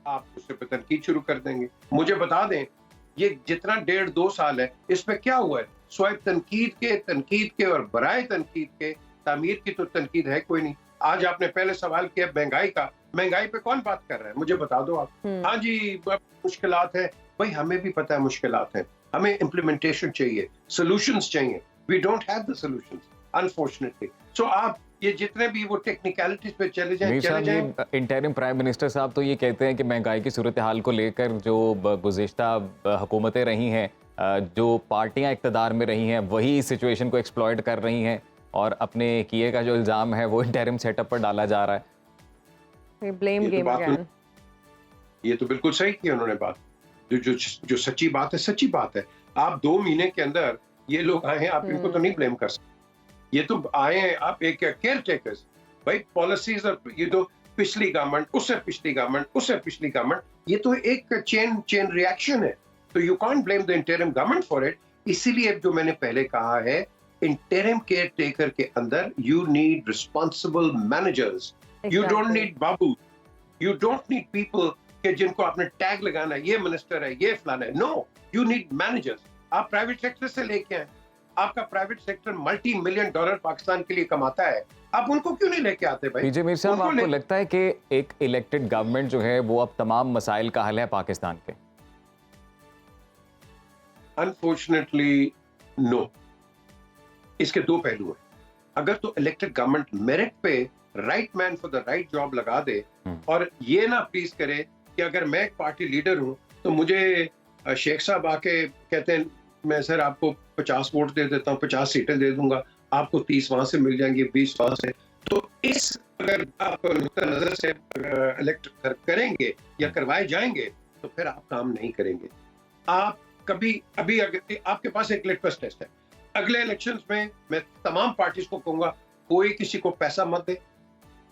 [SPEAKER 4] आप उससे पे तनकीद शुरू कर देंगे। मुझे बता दें, ये जितना 1.5-2 साल है, इस पे क्या हुआ है? स्वाइप तनकीद के और बराए तनकीद के, तामीर की तो तनकीद है कोई नहीं। आज आपने पहले सवाल किया महंगाई का, महंगाई पे कौन बात कर रहा है? मुझे बता दो आप। हाँ जी, मुश्किलात है, भाई हमें भी पता है मुश्किलात है, हमें इम्प्लीमेंटेशन चाहिए, सॉल्यूशंस चाहिए। We don't have the solutions unfortunately. So आप ये जितने भी वो टेक्निकलिटीज पे चले जाएं।
[SPEAKER 1] इंटरिम प्राइम मिनिस्टर साहब तो ये कहते हैं कि महंगाई की सूरत हाल को लेकर जो गुज़िश्ता हुकूमतें रही हैं, जो पार्टियां इक़्तिदार में रही हैं, वही इस सिचुएशन को एक्सप्लॉइट कर रही हैं और अपने किए का जो इल्ज़ाम है वो इंटरिम सेटअप पर डाला जा रहा है।
[SPEAKER 2] Blame game again.
[SPEAKER 4] ये तो बिल्कुल सही की उन्होंने बात। जो सच्ची बात है, सच्ची बात है। आप 2 महीने के अंदर ये लोग आए हैं, आप इनको तो नहीं ब्लेम कर सकते। ये तो आए हैं, आप एक केयर टेकर्स, भाई पॉलिसीज, और ये तो पिछली गवर्नमेंट, उससे पिछली गवर्नमेंट, उससे पिछली गवर्नमेंट, ये तो एक चेन रिएक्शन है। तो you can't blame the interim government for it. इसीलिए जो मैंने पहले कहा है, इंटरिम केयर टेकर के अंदर you need responsible managers. You don't need Babu, you don't need people के जिनको आपने टैग लगाना है, ये मिनिस्टर है, ये फलाना है। No, you need managers. आप प्राइवेट सेक्टर से लेके आए, आपका प्राइवेट सेक्टर $multi-million पाकिस्तान के लिए कमाता है, आप उनको क्यों नहीं लेके आते भाई?
[SPEAKER 1] पीजे मीर साहब, आपको लगता है कि एक इलेक्टेड गवर्नमेंट जो है वो अब तमाम मसाइल का हल है पाकिस्तान के?
[SPEAKER 4] Unfortunately no. इसके 2 पहलू हैं। अगर तो इलेक्टेड गवर्नमेंट मेरिट पे right man for the right job लगा दे, और ये ना प्लीज करे कि अगर मैं एक पार्टी लीडर हूं तो मुझे शेख साहब आके कहते हैं मैं सर आपको 50 वोट दे देता हूँ, 50 सीटें दे दूंगा, आपको 30 वहां से मिल जाएंगी, 20 वहां से। तो इस अगर आप नजर से इलेक्ट करेंगे या करवाए जाएंगे तो फिर आप काम नहीं करेंगे। आप कभी अभी अगर आपके पास एक लिटमस टेस्ट है, अगले इलेक्शंस में मैं तमाम पार्टीज को कहूंगा, कोई किसी को पैसा मत दे,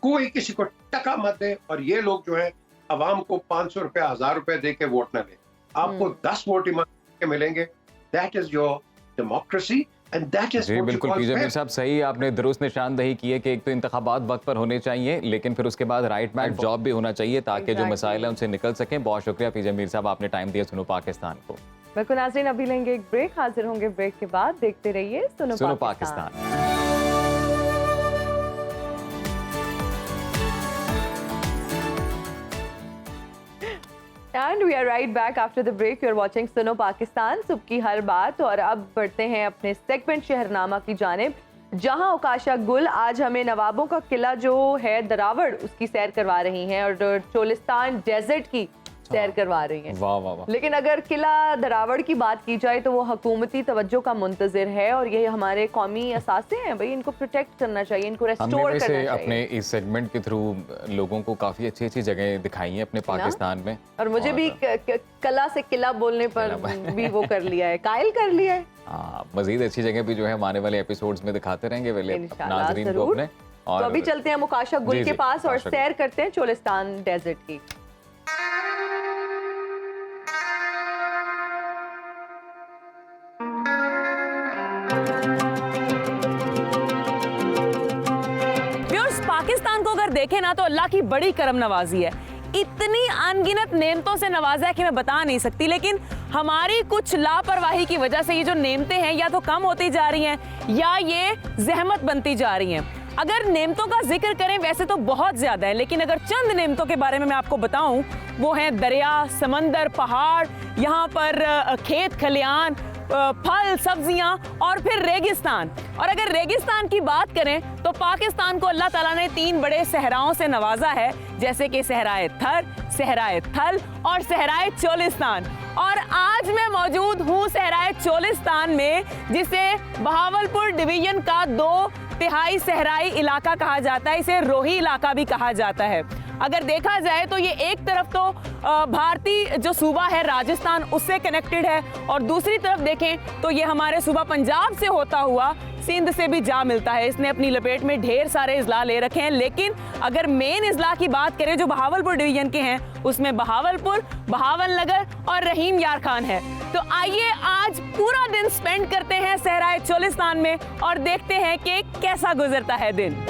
[SPEAKER 4] कोई किसी को टका मत दे, और ये लोग जो है अवाम को 500 रुपए, 1000 रुपए दे के वोट ना दे। आपको 10 वोट ईमानदारी के मिलेंगे। That is your democracy and that is
[SPEAKER 1] जी बिल्कुल पीजे मीर साहब, सही आपने दुरुस्त निशानदही की है कि एक तो इंतखाबात वक्त पर होने चाहिए, लेकिन फिर उसके बाद राइट मैन जॉब भी होना चाहिए ताकि जो मसाइल हैं उनसे निकल सकें। बहुत शुक्रिया पीजे मीर साहब, आपने टाइम दिया सुनो पाकिस्तान को।
[SPEAKER 2] बिल्कुल नाज़रीन, अभी लेंगे एक ब्रेक, हाजिर होंगे ब्रेक के बाद। देखते रहिए Suno Pakistan. And we are right back after the break. You're watching सुनो पाकिस्तान, सुबह की हर बात। और अब बढ़ते हैं अपने सेगमेंट शहरनामा की जानिब, जहां उकाशा गुल आज हमें नवाबों का किला जो है दरावड़ उसकी सैर करवा रही हैं और चोलिस्तान डेजर्ट की सैर करवा रही हैं।
[SPEAKER 1] वाह वाह वाह।
[SPEAKER 2] लेकिन अगर किला दरावड़ की बात की जाए तो वो हुकूमती तवज्जो का मुंतजिर है और ये हमारे कौमी असासे हैं भाई, इनको प्रोटेक्ट करना चाहिए, इनको रेस्टोर करना चाहिए।
[SPEAKER 1] अपने इस सेगमेंट के थ्रू लोगों को काफी अच्छी अच्छी जगह दिखाई हैं अपने पाकिस्तान में,
[SPEAKER 2] और मुझे भी कला से किला बोलने पर भी वो कर लिया है, कायल कर लिया है।
[SPEAKER 1] मजीद अच्छी जगह भी जो है हम आने वाले एपिसोड्स में दिखाते रहेंगे नाज़रीन को अपने।
[SPEAKER 2] तो अभी चलते हैं मुकाशा गुल के पास और सैर करते हैं चोलिस्तान डेजर्ट की।
[SPEAKER 5] पाकिस्तान को अगर देखें ना तो अल्लाह की बड़ी करम नवाजी है, इतनी अनगिनत नेमतों से नवाजा है कि मैं बता नहीं सकती। लेकिन हमारी कुछ लापरवाही की वजह से ये जो नेमतें हैं या तो कम होती जा रही हैं या ये जहमत बनती जा रही हैं। अगर नेमतों का जिक्र करें वैसे तो बहुत ज्यादा है, लेकिन अगर चंद नेमतों के बारे में मैं आपको बताऊं वो हैं दरिया, समंदर, पहाड़, यहाँ पर खेत खलियान, फल सब्जियां और फिर रेगिस्तान। और अगर रेगिस्तान की बात करें तो पाकिस्तान को अल्लाह ताला ने 3 बड़े सहराओं से नवाजा है, जैसे कि सहराए थर, सहराए थल और सहराए चोलिस्तान। और आज मैं मौजूद हूँ सहराए चोलिस्तान में, जिसे बहावलपुर डिवीजन का 2/3 सहराई इलाका कहा जाता है, इसे रोही इलाका भी कहा जाता है। अगर देखा जाए तो ये एक तरफ तो भारतीय जो सूबा है राजस्थान उससे कनेक्टेड है और दूसरी तरफ देखें तो ये हमारे सूबा पंजाब से होता हुआ सिंध से भी जा मिलता है। इसने अपनी लपेट में ढेर सारे इजला ले रखे हैं, लेकिन अगर मेन इजला की बात करें जो बहावलपुर डिवीजन के हैं उसमें बहावलपुर, बहावल नगर और रहीम यार खान है। तो आइए आज पूरा दिन स्पेंड करते हैं सहराए चोलिस्तान में और देखते हैं कि कैसा गुजरता है दिन।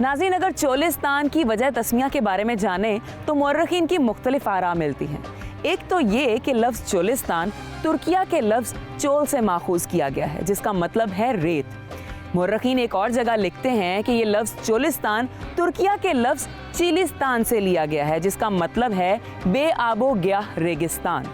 [SPEAKER 5] नाज़रीन, अगर चोलिस्तान की वजह तस्मिया के बारे में जाने तो मुर्रखीन की मुख्तलिफ आरा मिलती हैं। एक तो ये कि लफ्ज़ चोलिस्तान तुर्किया के लफ्ज़ चोल से माखूज किया गया है, जिसका मतलब है रेत। मुर्रखीन एक और जगह लिखते हैं कि ये लफ्ज़ चोलिस्तान तुर्किया के लफ्ज़ चिलिस्तान से लिया गया है, जिसका मतलब है बेआबो गया रेगिस्तान।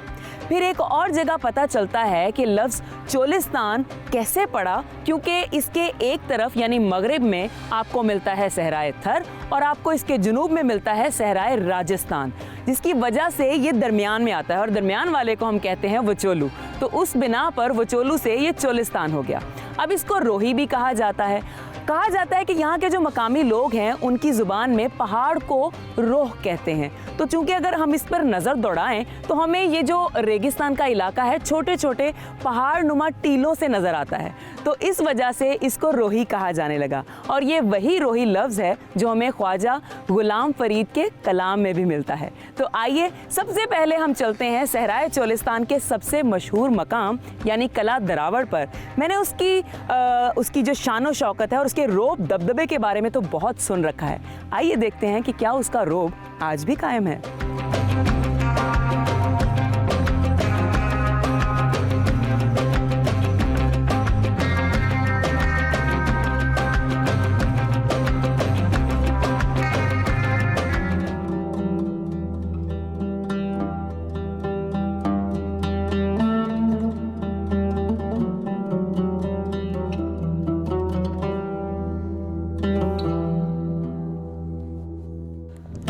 [SPEAKER 5] फिर एक और जगह पता चलता है कि लफ्ज़ चोलिस्तान कैसे पड़ा, क्योंकि इसके एक तरफ यानी मगरिब में आपको मिलता है सहराए थर और आपको इसके जुनूब में मिलता है सहराए राजस्थान, जिसकी वजह से ये दरमियान में आता है और दरमियान वाले को हम कहते हैं वचोलू। तो उस बिना पर वचोलू से ये चोलिस्तान हो गया। अब इसको रोही भी कहा जाता है। कहा जाता है कि यहाँ के जो मकामी लोग हैं उनकी ज़ुबान में पहाड़ को रोह कहते हैं। तो चूंकि अगर हम इस पर नज़र दौड़ाएं तो हमें ये जो रेगिस्तान का इलाका है छोटे छोटे पहाड़ नुमा टीलों से नज़र आता है, तो इस वजह से इसको रोही कहा जाने लगा। और ये वही रोही लफ्ज़ है जो हमें ख्वाजा गुलाम फरीद के कलाम में भी मिलता है। तो आइए सबसे पहले हम चलते हैं सहराए चोलिस्तान के सबसे मशहूर मकाम यानी कला दरावड़ पर। मैंने उसकी जो शान व शौकत है और उसके रोब दबदबे के बारे में तो बहुत सुन रखा है। आइए देखते हैं कि क्या उसका रोब आज भी कायम है।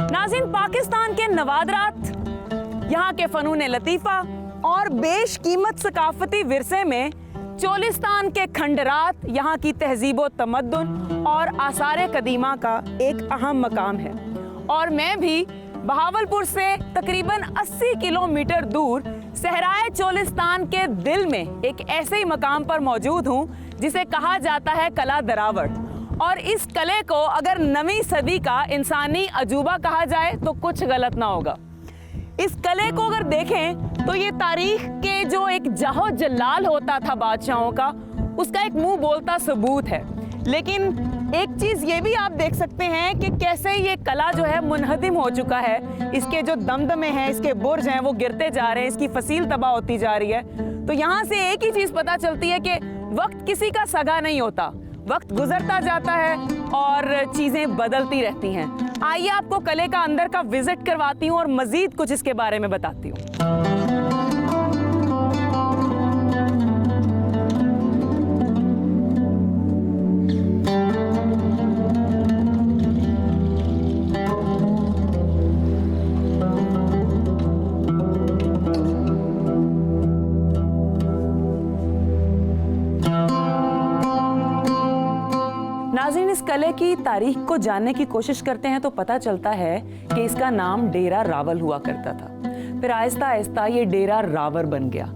[SPEAKER 5] नाज़रीन, पाकिस्तान के नवादरात, यहाँ के फ़नून लतीफ़ा और बेशकीमत सकाफती विरसे में चोलिस्तान के खंडरात यहाँ की तहजीब व तमद्दुन और आसार कदीमा का एक अहम मकाम है। और मैं भी बहावलपुर से तकरीबन 80 किलोमीटर दूर सहराए चोलिस्तान के दिल में एक ऐसे ही मकाम पर मौजूद हूँ जिसे कहा जाता है कला दरावड़। और इस कले को अगर 9वीं सदी का इंसानी अजूबा कहा जाए तो कुछ गलत ना होगा। इस कले को अगर देखें तो ये तारीख के जो एक जाहो जलाल होता था बादशाहों का, उसका एक मुंह बोलता सबूत है। लेकिन एक चीज ये भी आप देख सकते हैं कि कैसे ये कला जो है मुनहदिम हो चुका है। इसके जो दमदमे हैं, इसके बुर्ज हैं, वो गिरते जा रहे हैं, इसकी फसील तबाह होती जा रही है। तो यहाँ से एक ही चीज पता चलती है कि वक्त किसी का सगा नहीं होता, वक्त गुजरता जाता है और चीजें बदलती रहती हैं। आइए आपको कले का अंदर का विजिट करवाती हूँ और मजीद कुछ इसके बारे में बताती हूँ। नाज़रीन, इस कले की तारीख को जानने की कोशिश करते हैं तो पता चलता है कि इसका नाम डेरा रावल हुआ करता था। फिर आहिस्ता आहिस्ता ये डेरा रावर बन गया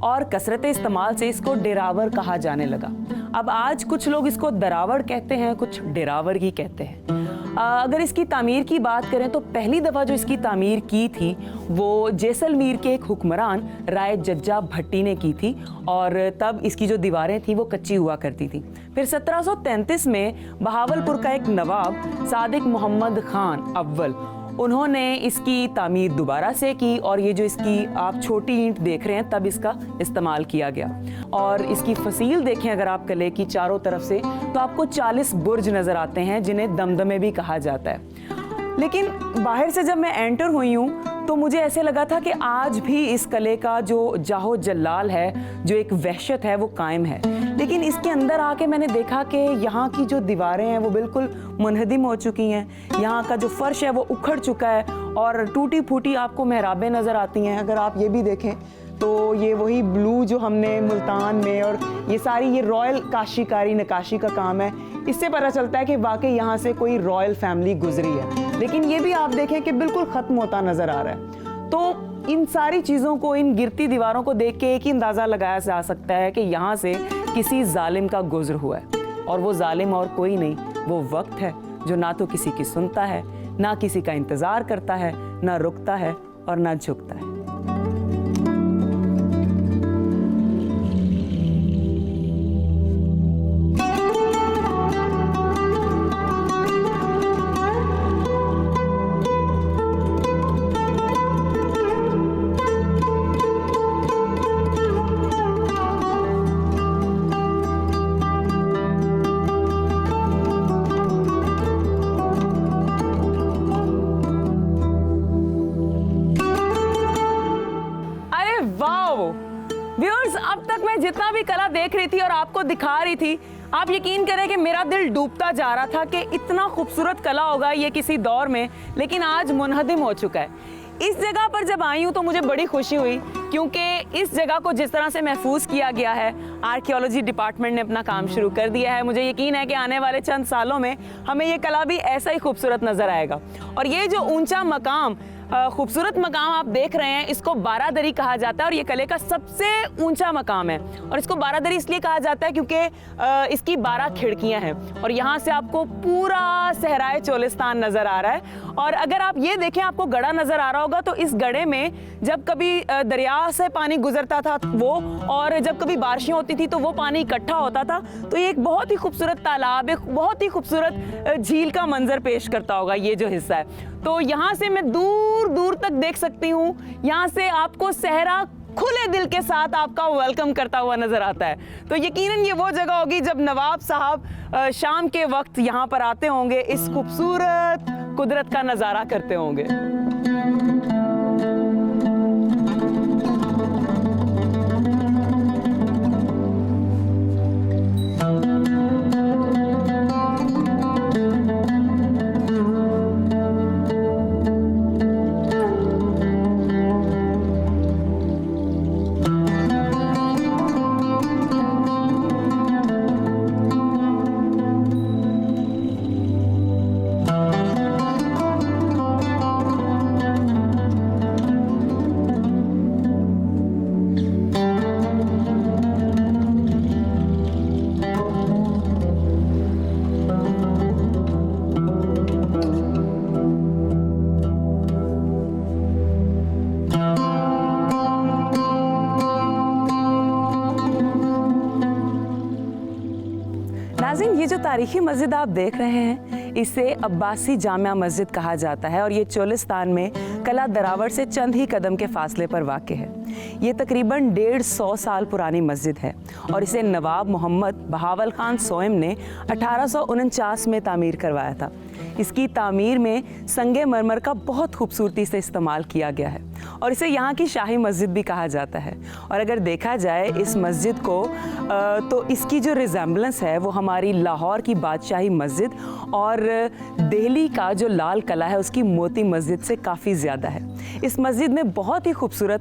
[SPEAKER 5] और कसरत इस्तेमाल से इसको डेरावर कहा जाने लगा। अब आज कुछ लोग इसको दरावर कहते हैं, कुछ डेरावर ही कहते हैं। अगर इसकी तामीर की बात करें तो पहली दफ़ा जो इसकी तामीर की थी वो जैसलमेर के एक हुक्मरान राय जज्जा भट्टी ने की थी और तब इसकी जो दीवारें थी वो कच्ची हुआ करती थी। फिर 1733 में बहावलपुर का एक नवाब सादिक मोहम्मद खान अव्वल, उन्होंने इसकी तामीर दोबारा से की और ये जो इसकी आप छोटी ईंट देख रहे हैं तब इसका इस्तेमाल किया गया। और इसकी फसील देखें अगर आप कले की चारों तरफ से तो आपको 40 बुर्ज नज़र आते हैं जिन्हें दमदमे भी कहा जाता है। लेकिन बाहर से जब मैं एंटर हुई हूँ तो मुझे ऐसे लगा था कि आज भी इस कले का जो जाहो जलाल है, जो एक वहशत है, वो कायम है। लेकिन इसके अंदर आके मैंने देखा कि यहाँ की जो दीवारें हैं वो बिल्कुल मुनहदिम हो चुकी हैं, यहाँ का जो फर्श है वो उखड़ चुका है और टूटी फूटी आपको मेहराबें नज़र आती हैं। अगर आप ये भी देखें तो ये वही ब्लू जो हमने मुल्तान में, और ये सारी ये रॉयल काशीकारी नकाशी का काम है। इससे पता चलता है कि वाकई यहाँ से कोई रॉयल फैमिली गुजरी है। लेकिन ये भी आप देखें कि बिल्कुल ख़त्म होता नज़र आ रहा है। तो इन सारी चीज़ों को, इन गिरती दीवारों को देख के एक ही अंदाज़ा लगाया जा सकता है कि यहाँ से किसी जालिम का गुज़र हुआ है। और वो जालिम और कोई नहीं, वो वक्त है जो ना तो किसी की सुनता है, ना किसी का इंतज़ार करता है, ना रुकता है और ना झुकता है। व्यूअर्स, अब तक मैं जितना भी कला देख रही थी और आपको दिखा रही थी, आप यकीन करें कि मेरा दिल डूबता जा रहा था कि इतना खूबसूरत कला होगा ये किसी दौर में, लेकिन आज मुनहदिम हो चुका है। इस जगह पर जब आई हूँ तो मुझे बड़ी खुशी हुई क्योंकि इस जगह को जिस तरह से महफूज किया गया है, आर्कियोलॉजी डिपार्टमेंट ने अपना काम शुरू कर दिया है। मुझे यकीन है कि आने वाले चंद सालों में हमें ये कला भी ऐसा ही खूबसूरत नज़र आएगा। और ये जो ऊंचा मकाम, खूबसूरत मकाम आप देख रहे हैं, इसको बारादरी कहा जाता है और ये कले का सबसे ऊंचा मकाम है। और इसको बारादरी इसलिए कहा जाता है क्योंकि इसकी 12 खिड़कियां हैं और यहाँ से आपको पूरा सहराए चोलिस्तान नज़र आ रहा है। और अगर आप ये देखें, आपको गड़ा नज़र आ रहा होगा, तो इस गड़े में जब कभी दरिया से पानी गुजरता था वो, और जब कभी बारिशें होती थी तो वो पानी इकट्ठा होता था। तो ये एक बहुत ही खूबसूरत तालाब, एक बहुत ही खूबसूरत झील का मंजर पेश करता होगा ये जो हिस्सा है। तो यहाँ से मैं दूर दूर तक देख सकती हूँ, यहाँ से आपको सहरा खुले दिल के साथ आपका वेलकम करता हुआ नजर आता है। तो यकीनन ये वो जगह होगी जब नवाब साहब शाम के वक्त यहाँ पर आते होंगे, इस खूबसूरत कुदरत का नज़ारा करते होंगे। तारीखी मस्जिद आप देख रहे हैं, इसे अब्बासी जामिया मस्जिद कहा जाता है और ये चोलिस्तान में कला दरावर से चंद ही कदम के फासले पर वाक़ है। ये तकरीबन 150 साल पुरानी मस्जिद है और इसे नवाब मोहम्मद बहावल खान सोएम ने 1849 में तामीर करवाया था। इसकी तामीर में संगे मरमर का बहुत खूबसूरती से इस्तेमाल किया गया है और इसे यहाँ की शाही मस्जिद भी कहा जाता है। और अगर देखा जाए इस मस्जिद को तो इसकी जो रिजेम्बलेंस है वो हमारी लाहौर की बादशाही मस्जिद और दिल्ली का जो लाल किला है उसकी मोती मस्जिद से काफ़ी ज़्यादा है। इस मस्जिद में बहुत ही खूबसूरत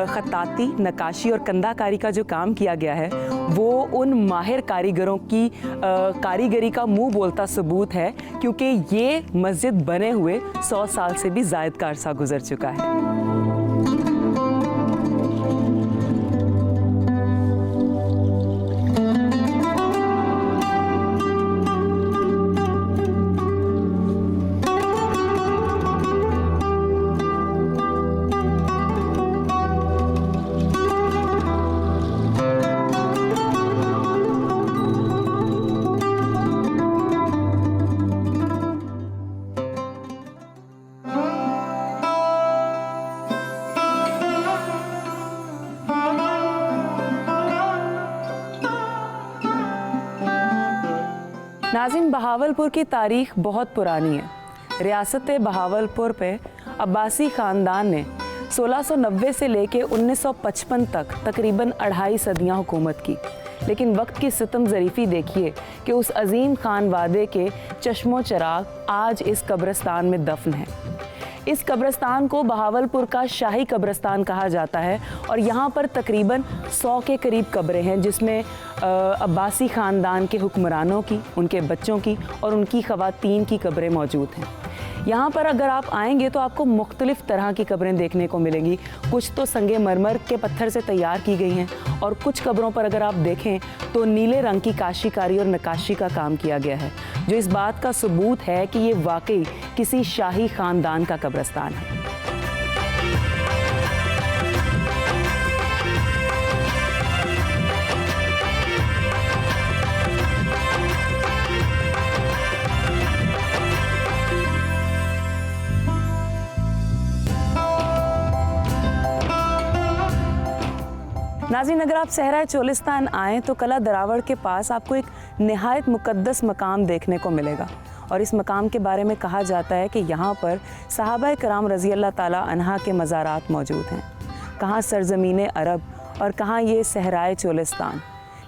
[SPEAKER 5] ख़त्ताती, नक्काशी और कंधाकारी का जो काम किया गया है वो उन माहिर कारीगरों की कारीगरी का मुंह बोलता सबूत है, क्योंकि ये मस्जिद बने हुए 100 साल से भी ज़ायद का अरसा गुजर चुका है। नाज़रीन, बहावलपुर की तारीख बहुत पुरानी है। रियासत बहावलपुर पे अब्बासी ख़ानदान ने 1690 से लेके 1955 तक तकरीबन 2.5 सदियाँ हुकूमत की। लेकिन वक्त की सितम ज़रीफ़ी देखिए कि उस अजीम खान वादे के चश्मो चराग आज इस कब्रिस्तान में दफन है। इस कब्रिस्तान को बहावलपुर का शाही कब्रिस्तान कहा जाता है और यहाँ पर तकरीबन 100 के करीब कब्रें हैं, जिसमें अब्बासी ख़ानदान के हुक्मरानों की, उनके बच्चों की और उनकी ख़वातीन की कब्रें मौजूद हैं। यहाँ पर अगर आप आएंगे तो आपको मुख्तलिफ़ तरह की कब्रें देखने को मिलेंगी। कुछ तो संगे मरमर के पत्थर से तैयार की गई हैं और कुछ कब्रों पर अगर आप देखें तो नीले रंग की काशीकारी और नक्काशी का काम किया गया है, जो इस बात का सबूत है कि ये वाकई किसी शाही ख़ानदान का कब्रिस्तान है। नाज़रीन, अगर आप सहरा चोलिस्तान आएँ तो कला दरावर के पास आपको एक नहायत मुक़द्दस मकाम देखने को मिलेगा और इस मकाम के बारे में कहा जाता है कि यहाँ पर सहाबा कराम रज़ी अल्लाह ताला अन्हा के मज़ारात मौजूद हैं। कहाँ सरज़मीन अरब और कहाँ ये सहराए चोलिस्तान,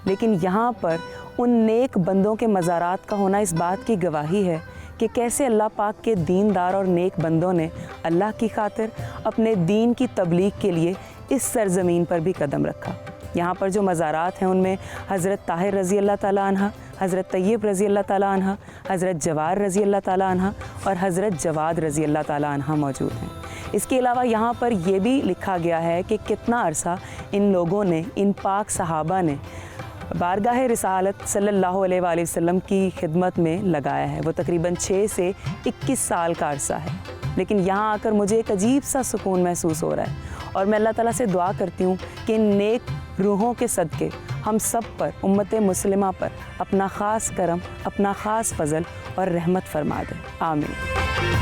[SPEAKER 5] लेकिन यहाँ पर उन नेक बंदों के मज़ारात का होना इस बात की गवाही है कि कैसे अल्लाह पाक के दीनदार और नेक बंदों ने अल्लाह की खातिर अपने दीन की तबलीग के लिए इस सरज़मीन पर भी कदम रखा। यहाँ पर जो मज़ारात हैं उनमें हज़रत ताहिर रज़ी अल्लाह ताला अन्हा, हज़रत तैयब रज़ी अल्लाह ताला अन्हा, हज़रत जवार रज़ी अल्लाह ताला अन्हा और हज़रत जवाद रज़ी अल्लाह ताला अन्हा मौजूद हैं। इसके अलावा यहाँ पर यह भी लिखा गया है कि कितना अरसा इन लोगों ने, इन पाक सहाबा ने बारगाह रिसालत सल्लल्लाहु अलैहि वसल्लम की खिदमत में लगाया है। वो तकरीबन 6 से 21 साल का अरसा है। लेकिन यहाँ आकर मुझे एक अजीब सा सुकून महसूस हो रहा है और मैं अल्लाह ताला से दुआ करती हूँ कि इन नेक रूहों के सदक़े हम सब पर, उम्मत मुस्लिमा पर अपना ख़ास करम, अपना ख़ास फ़ज़ल और रहमत फरमा दे। आमीन।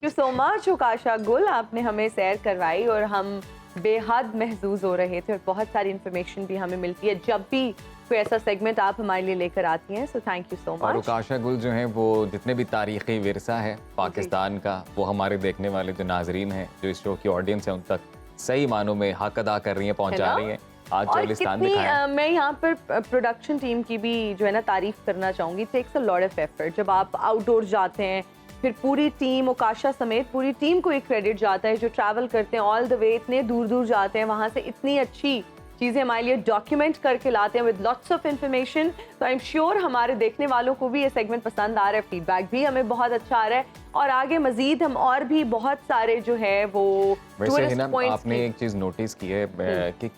[SPEAKER 2] सो मच उकाशा गुल, आपने हमें सैर करवाई और हम बेहद महजूज हो रहे थे और बहुत सारी इन्फॉर्मेशन भी हमें मिलती है जब भी कोई ऐसा सेगमेंट आप हमारे लिए लेकर आती हैं। So thank you so much.
[SPEAKER 1] और उकाशा गुल जो है वो जितने भी तारीखी विरसा है पाकिस्तान का, वो हमारे देखने वाले जो नाजरीन हैं, जो इस शो की ऑडियंस है, उन तक सही मानों में हक अदा कर रही हैं, पहुंचा रही हैं। आज चोलिस्तान दिखाया।
[SPEAKER 2] मैं यहाँ पर प्रोडक्शन टीम की भी जो है ना तारीफ करना चाहूँगी। Takes a lot of effort. जब आप आउटडोर जाते हैं, फिर पूरी टीम, उकाशा समेत पूरी टीम को एक क्रेडिट जाता है जो ट्रैवल करते हैं ऑल द वे, इतने दूर दूर जाते हैं, वहाँ से इतनी अच्छी चीज़ें हमारे लिए डॉक्यूमेंट करके लाते हैं विद लॉट्स ऑफ इन्फॉर्मेशन। तो आई एम श्योर हमारे देखने वालों को भी ये सेगमेंट पसंद आ रहा है, फीडबैक भी हमें बहुत अच्छा आ रहा है और आगे मजीद हम और भी बहुत सारे जो है वो
[SPEAKER 1] वैसे आपने एक चीज़ नोटिस की है कि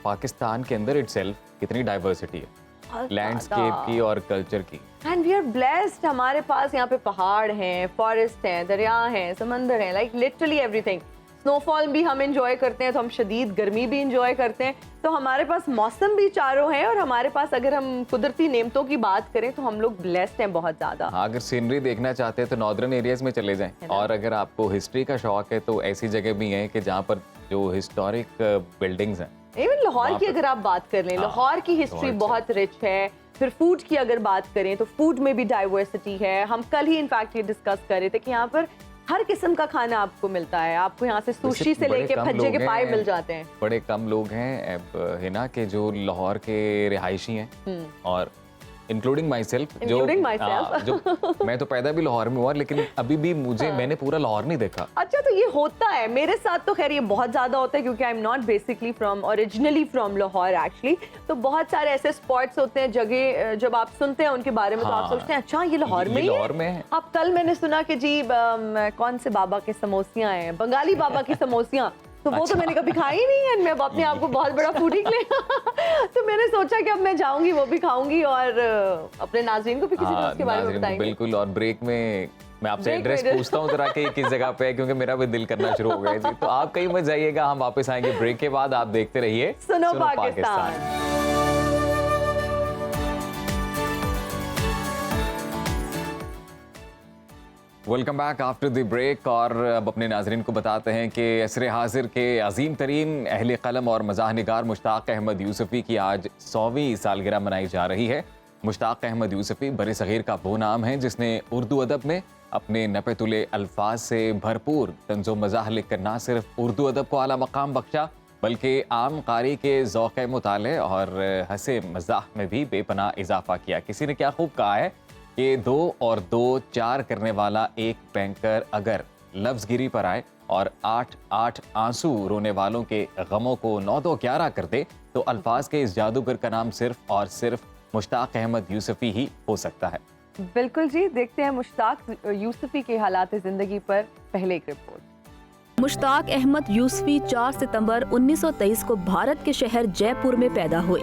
[SPEAKER 1] पाकिस्तान के अंदर इटसेल्फ कितनी डाइवर्सिटी है। लैंडस्केप की और कल्चर की।
[SPEAKER 2] एंड वी आर ब्लेस्ड, हमारे पास यहाँ पे पहाड़ हैं, फॉरेस्ट हैं, दरिया हैं, समंदर हैं, लाइक लिटरली एवरीथिंग। स्नोफॉल भी हम इंजॉय करते हैं, तो हम शदीद गर्मी भी इंजॉय करते हैं, तो हमारे पास मौसम भी चारों हैं, और हमारे पास अगर हम कुदरती नेमतों की बात करें तो हम लोग ब्लेस्ड हैं बहुत ज़्यादा।
[SPEAKER 1] हाँ, अगर सीनरी देखना चाहते हैं तो नॉर्दर्न एरियाज में चले जाएं, और अगर आपको हिस्ट्री का शौक है तो ऐसी जगह भी हैं कि जहाँ पर जो हिस्टोरिक बिल्डिंग्स हैं।
[SPEAKER 2] इवन लाहौर की अगर आप बात कर लें, लाहौर की हिस्ट्री बहुत रिच है। फिर फूड की अगर बात करें तो फूड में भी डाइवर्सिटी है। हम कल ही इनफैक्ट ये डिस्कस कर रहे थे कि यहाँ पर हर किस्म का खाना आपको मिलता है। आपको यहाँ से सुशी से लेके भज्जे के पाए मिल जाते हैं।
[SPEAKER 1] बड़े कम लोग हैं हिना के जो लाहौर के रिहायशी हैं, और इंक्लूडिंग माई सेल्फ, जो मैं तो पैदा भी लाहौर में हुआ, लेकिन अभी भी मैंने पूरा लाहौर नहीं देखा।
[SPEAKER 2] अच्छा, तो ये होता है मेरे साथ, तो खैर ये बहुत ज्यादा होता है क्योंकि I am not basically from, originally from Lahore actually. तो बहुत सारे ऐसे स्पॉट्स होते हैं, जगह जब आप सुनते हैं उनके बारे में तो आप सोचते हैं अच्छा ये लाहौर में है। अब कल मैंने सुना कि जी कौन से बाबा के समोसियां हैं, बंगाली बाबा की समोसियां, तो वो तो मैंने कभी खाई नहीं है। मैं अपने आप को बहुत बड़ा फूडी ले तो मैंने सोचा कि अब मैं जाऊंगी, वो भी खाऊंगी, और अपने नाज़रीन को भी किसी दिन उसके बारे में बताएंगे।
[SPEAKER 1] बिल्कुल। और ब्रेक में मैं आपसे एड्रेस पूछता हूँ जरा कि किस जगह पे है, क्योंकि मेरा भी दिल करना शुरू हो गया जी। तो आप कहीं मत जाइएगा, हम वापस आएंगे ब्रेक के बाद। आप देखते रहिए
[SPEAKER 2] Suno Pakistan.
[SPEAKER 1] Welcome back after the break. और अब अपने नाजरीन को बताते हैं कि असर हाजिर के अजीम तरीन अहले कलम और मज़ाह निगार मुश्ताक अहमद यूसुफ़ी की आज 100वीं सालगिरह मनाई जा रही है। मुश्ताक अहमद यूसुफ़ी बर सग़ीर का वो नाम है जिसने उर्दू अदब में अपने नपे-तुले अल्फाज से भरपूर तंज़ो मज़ाह लिख कर ना सिर्फ उर्दू अदब को आला मकाम बख्शा, बल्कि आम कारी के ज़ौक़ मुताले और हंसे मज़ाह में भी बेपनाह इजाफ़ा किया। किसी ने क्या खूब कहा है कि 2 और 2 4 करने वाला एक बैंकर अगर लफ्ज़गिरी पर आए और 8-8 आंसू रोने वालों के गमों को 9-2-11 कर दे, तो अल्फाज के इस जादूगर का नाम सिर्फ और सिर्फ मुश्ताक अहमद यूसुफ़ी ही हो सकता है।
[SPEAKER 2] बिल्कुल जी, देखते हैं मुश्ताक यूसुफ़ी के हालात ज़िंदगी पर पहले एक रिपोर्ट।
[SPEAKER 6] मुश्ताक अहमद यूसुफ़ी 4 सितंबर 1923 को भारत के शहर जयपुर में पैदा हुए।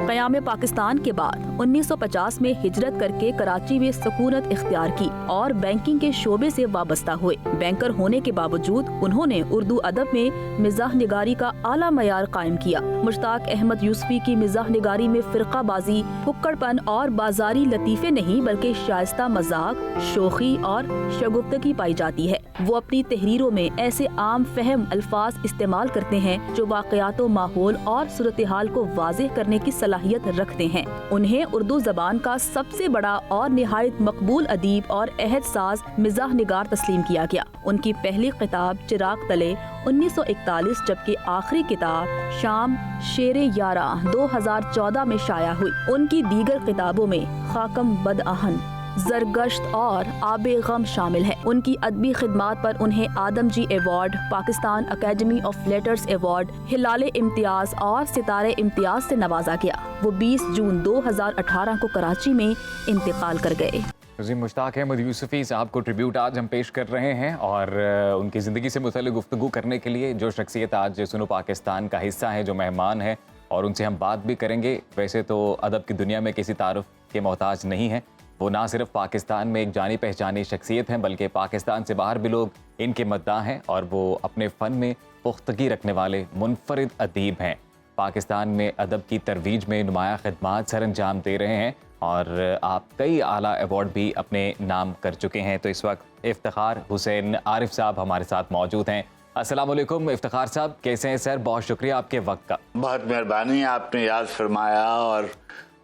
[SPEAKER 6] क़याम पाकिस्तान के बाद 1950 में हिजरत करके कराची में सुकूनत इख्तियार की और बैंकिंग के शोबे से वाबस्ता हुए। बैंकर होने के बावजूद उन्होंने उर्दू अदब में मिज़ाह निगारी का आला मयार कायम किया। मुश्ताक अहमद यूसुफ़ी की मिज़ाह निगारी में फ़िरक़ाबाज़ी, फुक्कड़पन और बाजारी लतीफ़े नहीं बल्कि शाइस्ता मज़ाक, शोखी और शगुफ्तगी पाई जाती है। वो अपनी तहरीरों में ऐसे आम फहम अल्फाज इस्तेमाल करते हैं जो वाक़यात, माहौल और सूरत हाल को वाज़ेह करने की सलाहियत रखते हैं। उन्हें उर्दू ज़बान का सबसे बड़ा और निहायत मकबूल अदीब और अहद साज मिज़ाह निगार तस्लीम किया गया। उनकी पहली किताब चिराग तले 1941, जबकि आखिरी किताब शाम शेरे यारा 2014 में शाया हुई। उनकी दीगर किताबों में खाकम बदआहन, जरगश्त और आबे गम शामिल है। उनकी अदबी खिदमात पर उन्हें Adamjee award, Pakistan academy of letters award, हिलाले इम्तियाज और सितारे इम्तियाज से नवाजा गया। वो 20 जून 2018 को कराची में इंतकाल कर गए।
[SPEAKER 1] जी, मुश्ताक अहमद यूसुफ़ी साहब को ट्रिब्यूट आज हम पेश कर रहे हैं, और उनकी ज़िंदगी से मुतल्लिक़ गुफ्तगू करने के लिए जो शख्सियत आज सुनो पाकिस्तान का हिस्सा है, जो मेहमान है, और उनसे हम बात भी करेंगे। वैसे तो अदब की दुनिया में किसी तारुफ के मोहताज नहीं है। वो ना सिर्फ पाकिस्तान में एक जानी पहचानी शख्सियत हैं, बल्कि पाकिस्तान से बाहर भी लोग इनके मद्दाह हैं, और वो अपने फ़न में पुख्तगी रखने वाले मुनफरिद अदीब हैं। पाकिस्तान में अदब की तरवीज में नुमाया खिदमात सर अंजाम दे रहे हैं, और आप कई आला अवार्ड भी अपने नाम कर चुके हैं। तो इस वक्त इफ्तिखार हुसैन आरिफ साहब हमारे साथ मौजूद हैं। अस्सलाम वालेकुम इफ्तिखार साहब, कैसे हैं सर? बहुत शुक्रिया आपके वक्त का।
[SPEAKER 7] बहुत मेहरबानी, आपने याद फरमाया, और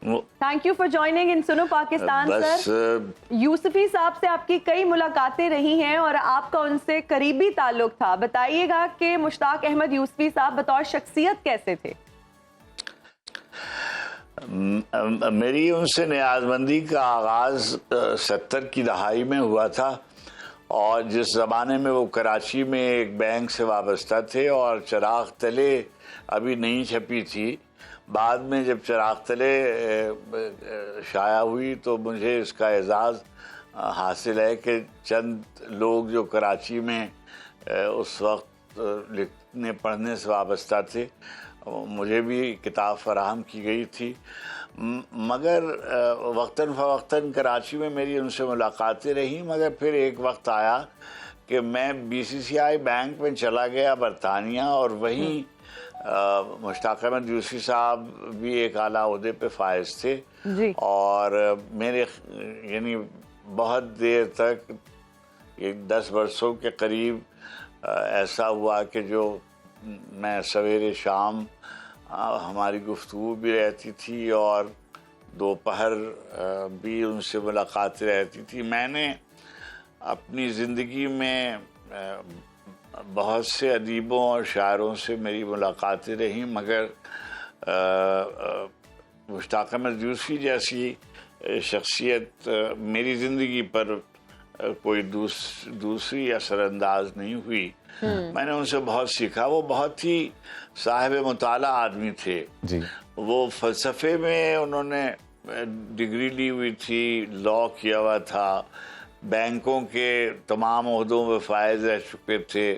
[SPEAKER 2] thank you for joining in Suno Pakistan. Sir, Yusufi साहब से आपकी कई मुलाकातें रही हैं और आपका उनसे करीबी ताल्लुक था। बताइएगा कि मुश्ताक अहमद यूसुफ़ी साहब बतौर शख्सियत कैसे थे?
[SPEAKER 7] मेरी उनसे नियाज़मंदी का आगाज़ 70 की दहाई में हुआ था, और जिस ज़माने में वो कराची में एक बैंक से वाबस्ता थे और चिराग तले अभी नहीं छपी थी। बाद में जब चिराग तले शाया हुई तो मुझे इसका एजाज़ हासिल है कि चंद लोग जो कराची में उस वक्त लिखने पढ़ने से वाबस्ता थे मुझे भी किताब फराहम की गई थी। मगर वक्तन फ़वक्तन कराची में मेरी उनसे मुलाकातें रहीं, मगर फिर एक वक्त आया कि मैं BCCI बैंक में चला गया बरतानिया, और वहीं मुश्ताक अहमद यूसी साहब भी एक आला ओहदे पे फायज थे
[SPEAKER 2] जी।
[SPEAKER 7] और मेरे यानी बहुत देर तक, 10 वर्षों के करीब ऐसा हुआ कि जो मैं सवेरे शाम हमारी गुफ्तगू भी रहती थी और दोपहर भी उनसे मुलाकातें रहती थी। मैंने अपनी ज़िंदगी में बहुत से अदीबों और शायरों से मेरी मुलाकातें रहीं, मगर मुश्ताक अहमद यूसी जैसी शख्सियत मेरी ज़िंदगी पर कोई दूसरी असरअंदाज नहीं हुई। मैंने उनसे बहुत सीखा। वो बहुत ही साहिब मुताला आदमी थे
[SPEAKER 1] जी।
[SPEAKER 7] वो फ़लसफ़े में उन्होंने डिग्री ली हुई थी, लॉ किया हुआ था, बैंकों के तमाम ओहदों में फायज रह चुके थे,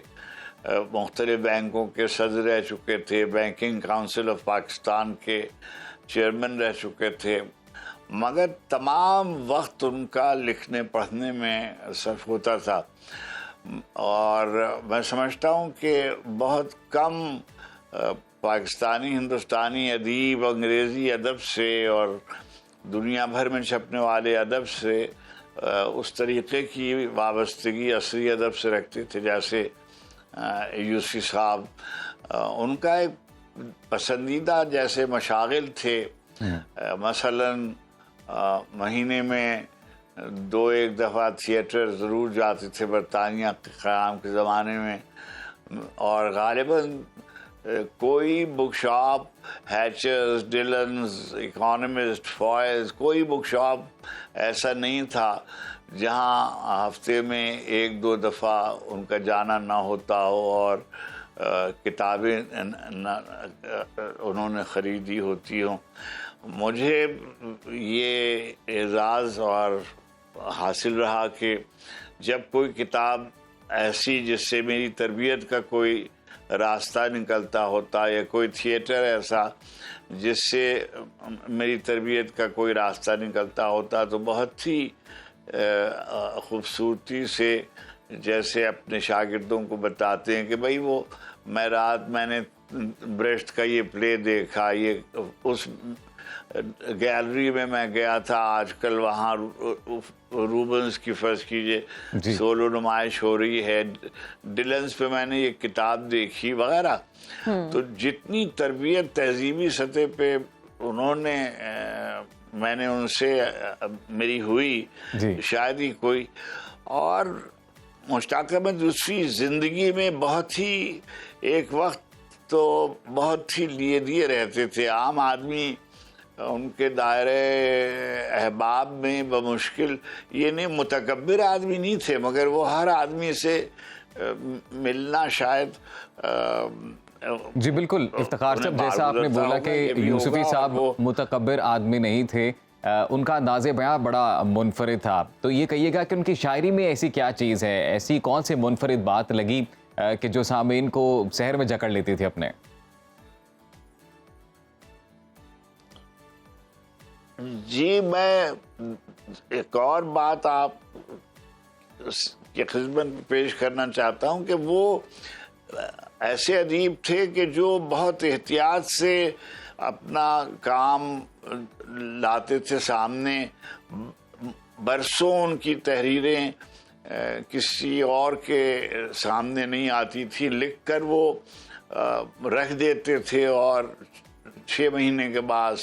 [SPEAKER 7] मुख्तलिफ बैंकों के सदर रह चुके थे, बैंकिंग काउंसिल ऑफ पाकिस्तान के चेयरमैन रह चुके थे, मगर तमाम वक्त उनका लिखने पढ़ने में सर्फ होता था। और मैं समझता हूँ कि बहुत कम पाकिस्तानी हिंदुस्तानी अदीब अंग्रेज़ी अदब से और दुनिया भर में छपने वाले अदब से उस तरीक़े की वाबस्तगी असरी अदब से रखते थे जैसे यूसी साहब। उनका एक पसंदीदा जैसे मशागिल थे, मसलन महीने में 2-1 दफ़ा थिएटर ज़रूर जाते थे बरतानिया के क़याम के ज़माने में, और गालिबन कोई बुक शॉप, हैचर्स, डिलन्स, इकोनॉमिस्ट, फॉयज़, कोई बुक शॉप ऐसा नहीं था जहां हफ्ते में 1-2 दफ़ा उनका जाना ना होता हो और किताबें उन्होंने ख़रीदी होती हों। मुझे ये एज़ाज़ और हासिल रहा कि जब कोई किताब ऐसी जिससे मेरी तरबियत का कोई रास्ता निकलता होता, या कोई थिएटर ऐसा जिससे मेरी तरबियत का कोई रास्ता निकलता होता, तो बहुत ही ख़ूबसूरती से जैसे अपने शागिर्दों को बताते हैं कि भाई वो मैंने ब्रेस्ट का ये प्ले देखा, ये उस गैलरी में मैं गया था आजकल, वहाँ रूबन्स की फर्ज कीजिए सोलो नुमाइश हो रही है, डिलन्स पे मैंने ये किताब देखी वगैरह। तो जितनी तरबियत तहजीबी सतह पे उन्होंने मैंने उनसे मेरी हुई शायद ही कोई। और मुश्ताक अहमद यूसी ज़िंदगी में बहुत ही एक वक्त तो बहुत ही लिए दिए रहते थे। आम आदमी उनके दायरे अहबाब में बमुश्किल, ये नहीं मुतकब्बिर आदमी नहीं थे, मगर वो हर आदमी से मिलना शायद
[SPEAKER 1] जी बिल्कुल इफ्तिखार साहब, जैसा आपने बोला कि यूसुफी साहब मुतकब्बिर आदमी नहीं थे, उनका अंदाज़े बयां बड़ा मुनफरिद था। तो ये कहिएगा कि उनकी शायरी में ऐसी क्या चीज़ है, ऐसी कौन सी मुनफरिद बात लगी कि जो सामीन को शहर में जकड़ लेती थी अपने?
[SPEAKER 7] जी, मैं एक और बात आप की खिदमत में पेश करना चाहता हूँ कि वो ऐसे अदीब थे कि जो बहुत एहतियात से अपना काम लाते थे सामने। बरसों उनकी तहरीरें किसी और के सामने नहीं आती थी, लिखकर वो रख देते थे और 6 महीने के बाद,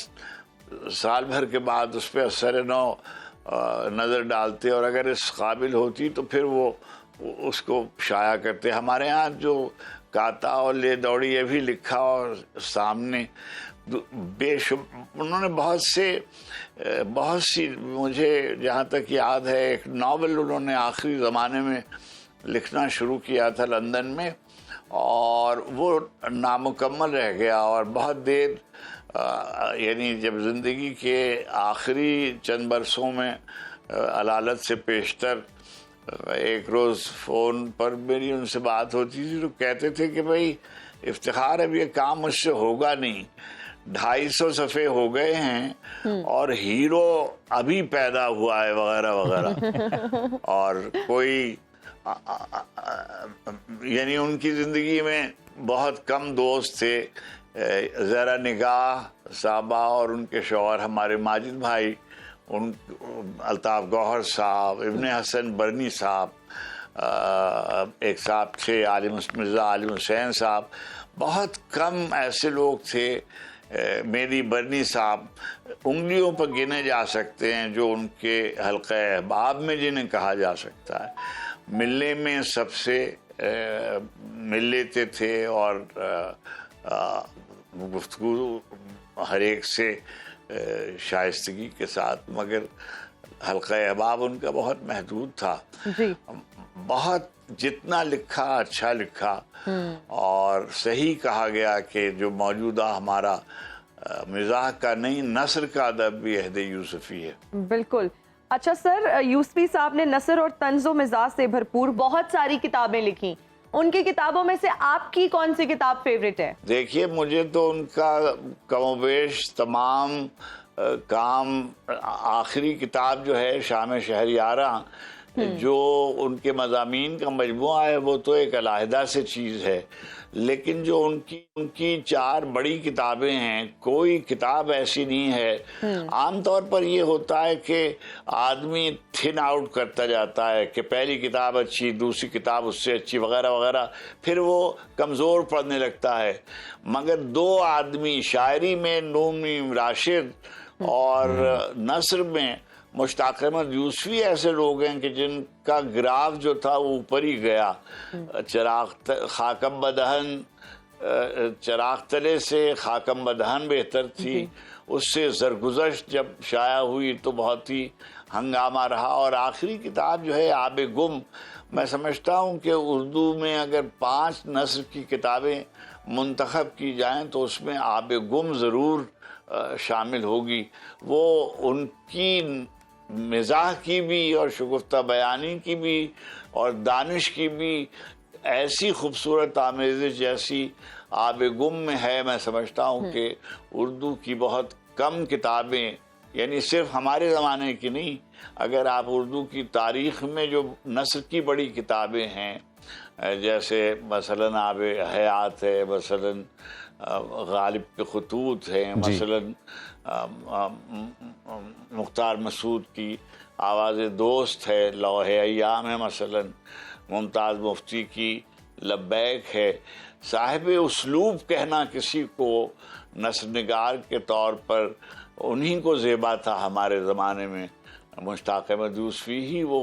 [SPEAKER 7] साल भर के बाद उस पर असर नौ नज़र डालते, और अगर इस काबिल होती तो फिर वो उसको शाया करते। हमारे यहाँ जो काता और ले दौड़ी ये भी लिखा और सामने उन्होंने बहुत सी, मुझे जहाँ तक याद है, एक नावल उन्होंने आखिरी ज़माने में लिखना शुरू किया था लंदन में, और वो नामुकम्मल रह गया। और बहुत देर यानी जब ज़िंदगी के आखिरी चंद बरसों में अलालत से पेशतर एक रोज़ फ़ोन पर मेरी उनसे बात होती थी तो कहते थे कि भाई इफ्तिखार, अब ये काम मुझसे होगा नहीं, 250 सफ़े हो गए हैं और हीरो अभी पैदा हुआ है वगैरह वगैरह। और कोई यानी उनकी ज़िंदगी में बहुत कम दोस्त थे। ज़रा निगाह साहबा और उनके शौहर हमारे माजिद भाई, उन अल्ताफ़ गौहर साहब, इब्ने हसन बरनी साहब, एक साहब थे मिर्ज़ा आलिम हुसैन साहब, बहुत कम ऐसे लोग थे। मेरी बरनी साहब उंगलियों पर गिने जा सकते हैं जो उनके हल्क़े अहबाब में जिन्हें कहा जा सकता है। मिलने में सबसे मिल लेते थे और गुफ्तगू हर एक से शाइस्तगी के साथ, मगर हल्क़े अहबाब उनका बहुत महदूद था
[SPEAKER 2] जी।
[SPEAKER 7] बहुत जितना लिखा अच्छा लिखा और सही कहा गया कि जो मौजूदा हमारा मिजाह का नहीं नस्र का अदब भी अहद यूसुफी है।
[SPEAKER 2] बिल्कुल। अच्छा सर, यूसुफी साहब ने नस्र और तंज़ो मिजाज से भरपूर बहुत सारी किताबें लिखी, उनकी किताबों में से आपकी कौन सी किताब फेवरेट है?
[SPEAKER 7] देखिए, मुझे तो उनका कमोबेश तमाम काम, आखिरी किताब जो है शाम शहरियारा, जो उनके मज़ामीन का मजमुआ है, वो तो एक अलहदा से चीज़ है, लेकिन जो उनकी 4 बड़ी किताबें हैं, कोई किताब ऐसी नहीं है। आमतौर पर ये होता है कि आदमी थिन आउट करता जाता है कि पहली किताब अच्छी, दूसरी किताब उससे अच्छी वगैरह वगैरह, फिर वो कमज़ोर पड़ने लगता है। मगर 2 आदमी, शायरी में नून राशिद और नस्र में मुश्ताक अहमद यूसुफी, ऐसे लोग हैं कि जिनका ग्राफ जो था वो ऊपर ही गया। खाकम बदहन, चराग तले से खाकम बदहन बेहतर थी, उससे जरगुज़श्त जब शाया हुई तो बहुत ही हंगामा रहा। और आखिरी किताब जो है आब गुम, मैं समझता हूँ कि उर्दू में अगर 5 नस्र की किताबें मुंतखब की जाएं तो उसमें आब गुम ज़रूर शामिल होगी। वो उनकी मिजाह की भी और शुगुफ्ता बयानी की भी और दानिश की भी ऐसी खूबसूरत आमेज़ जैसी आब गुम में है। मैं समझता हूँ कि उर्दू की बहुत कम किताबें, यानी सिर्फ हमारे ज़माने की नहीं, अगर आप उर्दू की तारीख़ में जो नस्र की बड़ी किताबें हैं, जैसे मसलन आब हयात है, मसलन गालिब के खतूत हैं, मसलन मुख्तार मसूद की आवाज़ दोस्त है, लौहे अय्याम है, मसलन मुमताज़ मुफ्ती की लब्बैक है। साहिब उसलूब कहना किसी को नस्र निगार के तौर पर उन्हीं को ज़ेबा था हमारे ज़माने में। मुश्ताक अहमद यूसुफी ही वो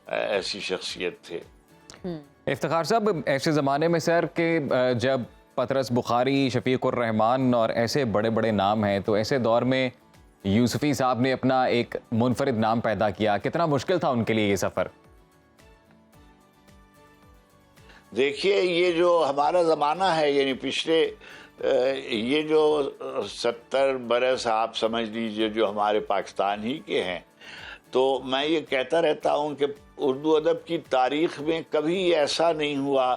[SPEAKER 7] ऐसी शख्सियत थे।
[SPEAKER 1] इफ्तिखार साहब, ऐसे ज़माने में सर के जब पतरस बुखारी, शफीकुर रहमान और ऐसे बड़े बड़े नाम हैं, तो ऐसे दौर में यूसुफी साहब ने अपना एक मुनफरिद नाम पैदा किया। कितना मुश्किल था उनके लिए ये सफ़र?
[SPEAKER 7] देखिए, ये जो हमारा ज़माना है, यानी पिछले ये जो 70 बरस आप समझ लीजिए जो हमारे पाकिस्तान ही के हैं, तो मैं ये कहता रहता हूँ कि उर्दू अदब की तारीख़ में कभी ऐसा नहीं हुआ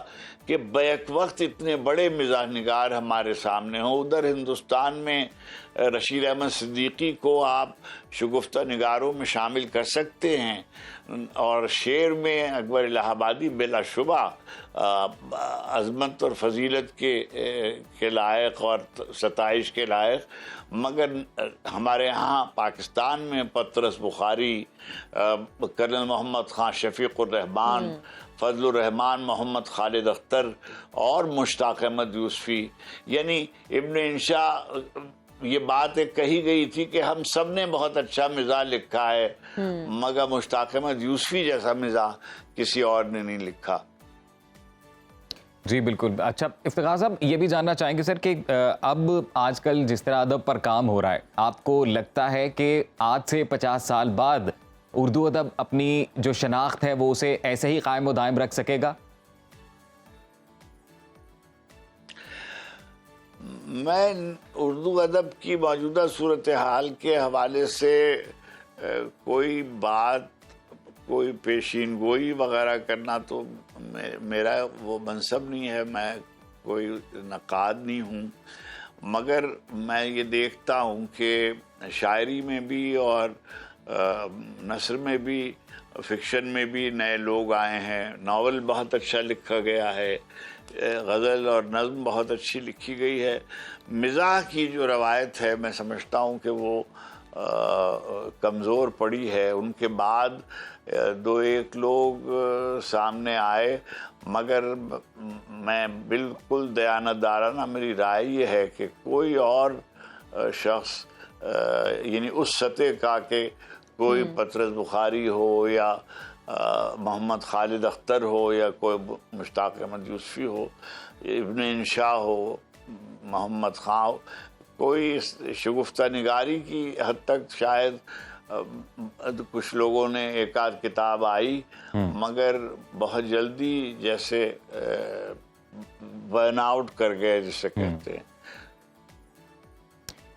[SPEAKER 7] कि बैक वक्त इतने बड़े मिजाज निगार हमारे सामने हों। उधर हिंदुस्तान में रशीद अहमद सिद्दीकी को आप शगुफ्ता निगारों में शामिल कर सकते हैं, और शेर में अकबर इलाहाबादी बिलाशुबा अज़मत और फजीलत के लायक और सताइश के लायक। मगर हमारे यहाँ पाकिस्तान में पतरस बुखारी, कर्नल मोहम्मद ख़ान शफीकुर रहमान, फजलुर रहमान मोहम्मद खालिद अख्तर और मुश्ताक अहमद यूसुफी, यानी इब्ने इंशा, ये बात एक कही गई थी कि हम सब ने बहुत अच्छा मिजाज लिखा है, मगर मुश्ताक अहमद यूसुफी जैसा मिजाज किसी और ने नहीं लिखा।
[SPEAKER 1] जी बिल्कुल। अच्छा इफ्तिखार साहब, ये भी जानना चाहेंगे सर कि अब आजकल जिस तरह अदब पर काम हो रहा है, आपको लगता है कि आज से 50 साल बाद उर्दू अदब अपनी जो शनाख्त है वो उसे ऐसे ही कायम व दायम रख सकेगा?
[SPEAKER 7] मैं उर्दू अदब की मौजूदा सूरत हाल के हवाले से कोई बात कोई पेशीन गोई वगैरह करना तो मेरा वो मनसब नहीं है, मैं कोई नक़ाद नहीं हूँ। मगर मैं ये देखता हूँ कि शायरी में भी और नस्र में भी, फिक्शन में भी नए लोग आए हैं। नावल बहुत अच्छा लिखा गया है, गज़ल और नज़्म बहुत अच्छी लिखी गई है। मिज़ाह की जो रवायत है मैं समझता हूँ कि वो कमज़ोर पड़ी है। उनके बाद दो एक लोग सामने आए, मगर मैं बिल्कुल दयानतदाराना मेरी राय ये है कि कोई और शख्स यानी उस सतह का कि कोई पतरस बुखारी हो या मोहम्मद खालिद अख्तर हो या कोई मुश्ताक अहमद यूसुफी हो, इब्न इंशा हो, मोहम्मद खां हो, कोई शगुफ्ता निगारी की हद तक शायद कुछ लोगों ने एक आध किताब आई, मगर बहुत जल्दी जैसे बर्न आउट कर गए जिसे कहते हैं।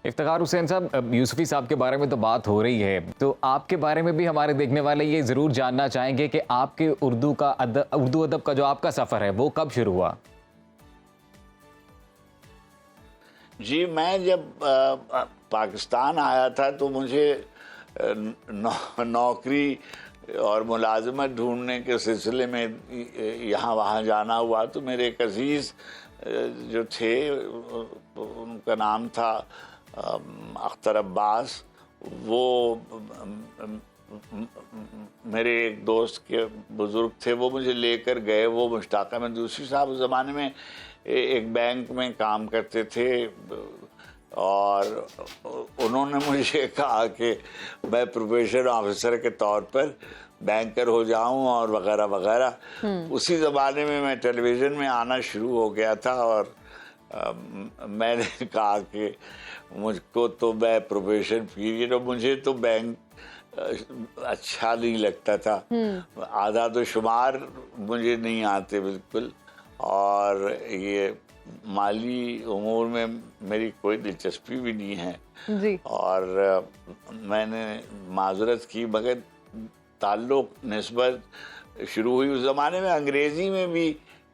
[SPEAKER 1] इफ्तिखार हुसैन साहब, यूसुफी साहब के बारे में तो बात हो रही है, तो आपके बारे में भी हमारे देखने वाले ये ज़रूर जानना चाहेंगे कि आपके उर्दू अदब का जो आपका सफ़र है वो कब शुरू हुआ?
[SPEAKER 7] जी, मैं जब पाकिस्तान आया था तो मुझे नौकरी और मुलाजमत ढूंढने के सिलसिले में यहाँ वहाँ जाना हुआ। तो मेरे एक अजीज़ जो थे, उनका नाम था अख्तर अब्बास, वो मेरे एक दोस्त के बुज़ुर्ग थे, वो मुझे लेकर गए। वो मुश्ताक अहमद यूसुफी साहब उस ज़माने में एक बैंक में काम करते थे और उन्होंने मुझे कहा कि मैं प्रोबेशन ऑफिसर के तौर पर बैंकर हो जाऊं और वगैरह वगैरह। उसी ज़माने में मैं टेलीविज़न में आना शुरू हो गया था और मैंने कहा कि मुझको तो मैं प्रोबेशन पीरियड और मुझे तो बैंक अच्छा नहीं लगता था। आधा तो शुमार मुझे नहीं आते बिल्कुल, और ये माली उमूर में मेरी कोई दिलचस्पी भी नहीं है
[SPEAKER 2] जी।
[SPEAKER 7] और मैंने माजरत की, मगर ताल्लुक निस्बत शुरू हुई उस ज़माने में। अंग्रेज़ी में भी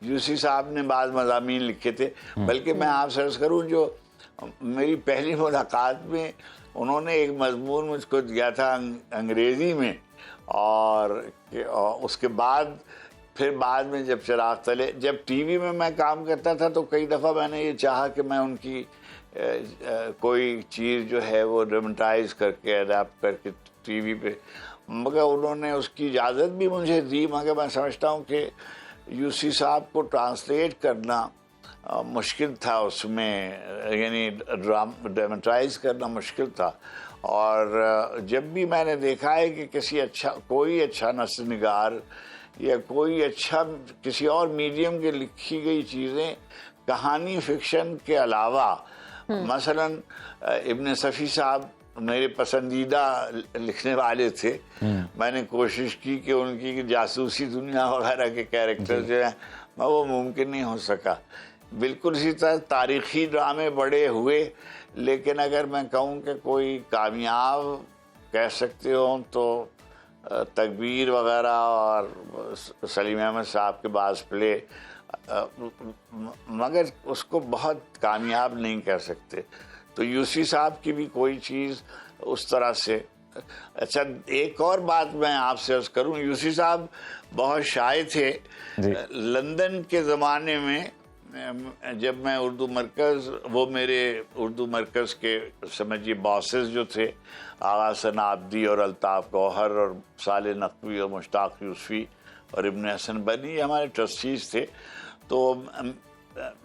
[SPEAKER 7] यूसी साहब ने बाद मज़ामीन लिखे थे, बल्कि मैं आपसे अर्ज़ करूँ, जो मेरी पहली मुलाकात में उन्होंने एक मज़मून मुझको दिया था अंग्रेज़ी में, और उसके बाद फिर बाद में जब चिराग तले, जब टीवी में मैं काम करता था तो कई दफ़ा मैंने ये चाहा कि मैं उनकी कोई चीज़ जो है वो ड्रामेटाइज करके अडेप्ट करके टीवी पे, मगर उन्होंने उसकी इजाज़त भी मुझे दी। मगर मैं समझता हूँ कि यूसी साहब को ट्रांसलेट करना मुश्किल था, उसमें यानी ड्रामेटाइज करना मुश्किल था। और जब भी मैंने देखा है कि कोई अच्छा नस्र निगार या कोई अच्छा किसी और मीडियम के लिखी गई चीज़ें कहानी फिक्शन के अलावा, मसलन इब्न सफ़ी साहब मेरे पसंदीदा लिखने वाले थे। मैंने कोशिश की कि उनकी जासूसी दुनिया वगैरह के कैरेक्टर जो हैं वो मुमकिन नहीं हो सका। बिल्कुल इसी तरह तारीख़ी ड्रामे बड़े हुए, लेकिन अगर मैं कहूँ कि कोई कामयाब कह सकते हो तो तकबीर वगैरह और सलीम अहमद साहब के बास प्ले, मगर उसको बहुत कामयाब नहीं कह सकते। तो यूसी साहब की भी कोई चीज़ उस तरह से। अच्छा, एक और बात मैं आपसे अर्ज़ करूं, यूसी साहब बहुत शाये थे। लंदन के ज़माने में जब मैं उर्दू मरकज़, वो मेरे उर्दू मरकज़ के समझिए बॉसेस जो थे, आगा सना आब्दी और अल्ताफ़ गौहर और साले नकवी और मुश्ताक यूसुफी और इब्न हसन बनी, हमारे ट्रस्टीज़ थे। तो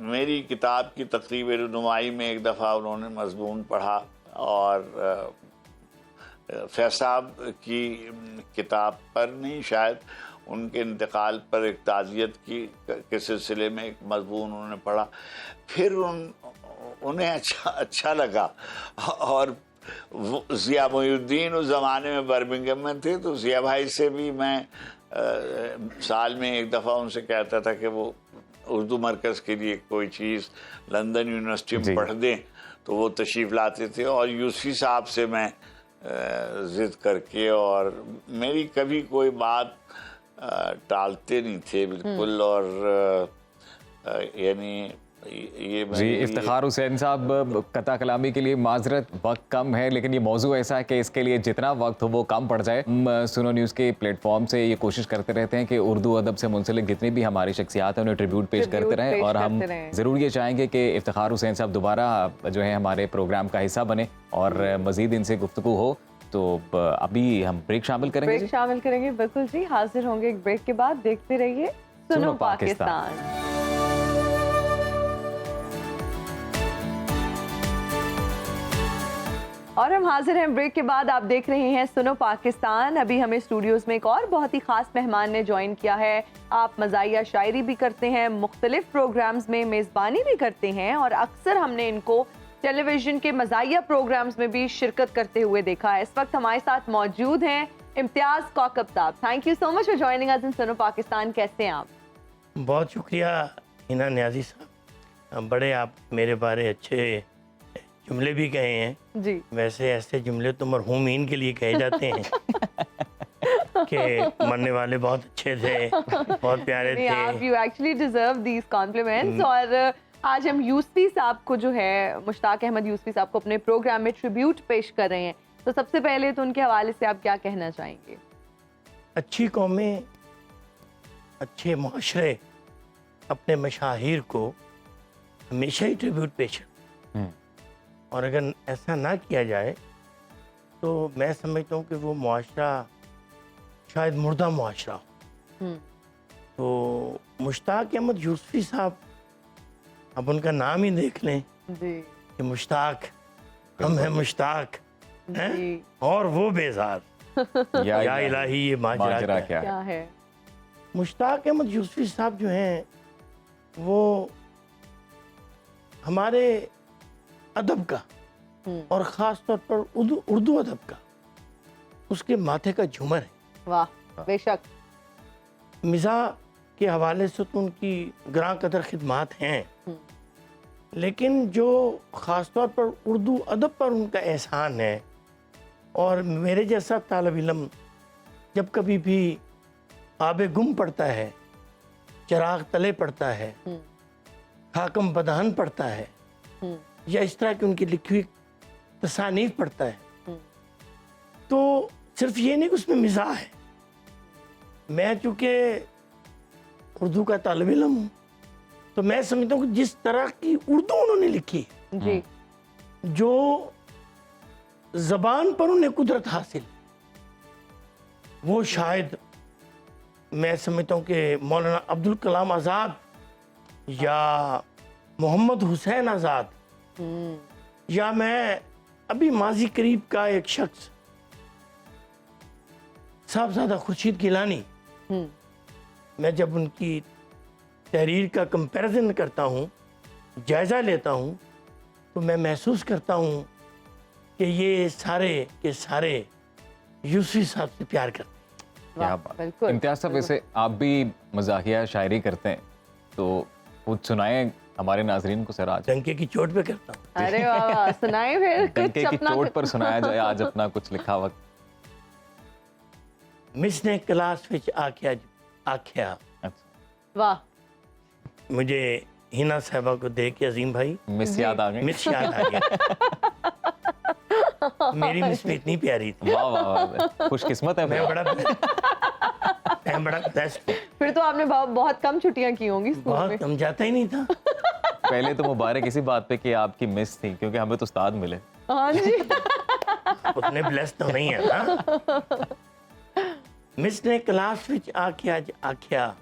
[SPEAKER 7] मेरी किताब की तक़रीब रहनुमाई में एक दफ़ा उन्होंने मज़मून पढ़ा और फैज़ साहब की किताब पर नहीं, शायद उनके इंतकाल पर एक ताज़ियत के सिलसिले में एक मज़मून उन्होंने पढ़ा। फिर उन्हें अच्छा लगा। और ज़िया मोहुद्दीन उस ज़माने में बर्मिंघम में थे, तो ज़िया भाई से भी मैं साल में एक दफ़ा उनसे कहता था कि वो उर्दू मरकज़ के लिए कोई चीज़ लंदन यूनिवर्सिटी में पढ़ दें, तो वो तशरीफ़ लाते थे। और यूसी साहब से मैं जिद करके, और मेरी कभी कोई बात टालते नहीं थे बिल्कुल। और यानी ये
[SPEAKER 1] जी इफ्तिखार हुसैन साहब, कता कलामी के लिए माजरत, वक्त कम है, लेकिन ये मौजू ऐसा है कि इसके लिए जितना वक्त हो वो कम पड़ जाए। हम सुनो न्यूज़ के प्लेटफॉर्म से ये कोशिश करते रहते हैं कि उर्दू अदब से मुंसलिक जितनी भी हमारी शख्सियात हैं उन्हें ट्रिब्यूट पेश करते रहें, और हम ज़रूर ये चाहेंगे कि इफ्तिखार हुसैन साहब दोबारा जो है हमारे प्रोग्राम का हिस्सा बने और मज़ीद इनसे गुफ्तगू हो। तो अभी हम ब्रेक शामिल करेंगे।
[SPEAKER 2] ब्रेक शामिल करेंगे, बिल्कुल जी। हाजिर होंगे एक ब्रेक के बाद। देखते रहिए सुनो पाकिस्तान। और हम हाजिर हैं ब्रेक के बाद। आप देख रहे हैं सुनो पाकिस्तान। अभी हमें स्टूडियोज में एक और बहुत ही खास मेहमान ने ज्वाइन किया है। आप मज़ाहिया शायरी भी करते हैं, मुख्तलिफ प्रोग्राम्स में मेज़बानी भी करते हैं, और अक्सर हमने इनको टेलीविजन के मज़ाहिया प्रोग्राम्स में भी शिरकत करते हुए देखा है। इस वक्त हमारे साथ मौजूद हैं इम्तियाज़ कौकब साहब। Thank you so much for joining us in Suno Pakistan. कैसे हैं आप?
[SPEAKER 8] बहुत शुक्रिया हिना न्याजी साहब, बड़े आप मेरे बारे अच्छे जुमले भी कहे हैं
[SPEAKER 2] जी।
[SPEAKER 8] वैसे ऐसे जुमले तो मरहूमीन के लिए कहे जाते हैं कि मरने वाले बहुत अच्छे थे, बहुत प्यारे थे।
[SPEAKER 2] आप you actually deserve these compliments. और आज हम यूसुफी साहब को जो है, मुश्ताक अहमद यूसुफी साहब को अपने प्रोग्राम में ट्रिब्यूट पेश कर रहे हैं। तो सबसे पहले तो उनके हवाले से आप क्या कहना चाहेंगे?
[SPEAKER 8] अच्छी कौमें, अच्छे मुआशरे अपने मशाहिर को हमेशा ही ट्रिब्यूट पेश करते, और अगर ऐसा ना किया जाए तो मैं समझता हूँ कि वो मुआशरा शायद मुर्दा मुआशरा हो। तो मुश्ताक अहमद यूसुफी साहब, अब उनका नाम ही देख लें
[SPEAKER 2] जी।
[SPEAKER 8] कि मुश्ताक, हम हैं मुश्ताक हैं, और वो बेजार या इलाही ये माजरा
[SPEAKER 2] क्या है।
[SPEAKER 8] मुश्ताक अहमद यूसुफी साहब जो हैं वो हमारे अदब का, और ख़ास तौर पर उर्दू अदब का, उसके माथे का झूमर है।
[SPEAKER 2] वाह, बेशक।
[SPEAKER 8] मिज़ाह के हवाले से तो उनकी ग्रां कदर खिदमात हैं, लेकिन जो ख़ास तौर पर उर्दू अदब पर उनका एहसान है, और मेरे जैसा तालिब इल्म जब कभी भी आबे गुम पढ़ता है, चिराग तले पढ़ता है, हाकम बदान पढ़ता है, या इस तरह की उनकी लिखी हुई तसानीफ पढ़ता है, तो सिर्फ ये नहीं कि उसमें मिज़ाह है। मैं चूँकि उर्दू का तालिब इल्म हूँ, तो मैं समझता हूँ कि जिस तरह की उर्दू उन्होंने लिखी है
[SPEAKER 2] जी,
[SPEAKER 8] जो ज़बान पर उन्हें कुदरत हासिल, वो शायद मैं समझता हूँ कि मौलाना अब्दुल कलाम आज़ाद या मोहम्मद हुसैन आज़ाद, या मैं अभी माजी करीब का एक शख्स साहबजादा खुर्शीद गिलानी, मैं जब उनकी तहरीर का कंपैरिजन करता हूँ, जायज़ा लेता हूँ, तो मैं महसूस करता हूँ कि ये सारे के सारे यूसुफी साहब से प्यार करते हैं।
[SPEAKER 1] क्या बात। इम्तियाज़ साहब, वैसे आप भी मज़ाहिया शायरी करते हैं, तो कुछ सुनाएं हमारे नाजरीन को सर। आज
[SPEAKER 8] डंके की चोट पे करता हूँ।
[SPEAKER 2] अरे वाह, सुनाएं फिर
[SPEAKER 1] डंके की चोट पर सुनाया जाए आज अपना कुछ लिखा वक्त।
[SPEAKER 8] मिस ने क्लास विच आख्या।
[SPEAKER 2] वाह,
[SPEAKER 8] मुझे हिना साहबा को देख के अजीम भाई
[SPEAKER 1] मिस याद आ गई।
[SPEAKER 8] मिस याद आ गया। मेरी मिस भी इतनी प्यारी थी।
[SPEAKER 1] वाह वाह वाह, खुशकिस्मत है।
[SPEAKER 8] मैं बड़ा बेस्ट।
[SPEAKER 2] फिर तो आपने बहुत कम छुट्टियां की होंगी स्कूल में।
[SPEAKER 8] बहुत कम, जाता ही नहीं था।
[SPEAKER 1] पहले तो मुबारक इसी बात पे कि आपकी मिस थी, क्योंकि हमें तो उस्ताद मिले।
[SPEAKER 2] हाँ जी।
[SPEAKER 8] उतने ब्लेस तो नहीं है ना। मिस ने क्लास विच आख्या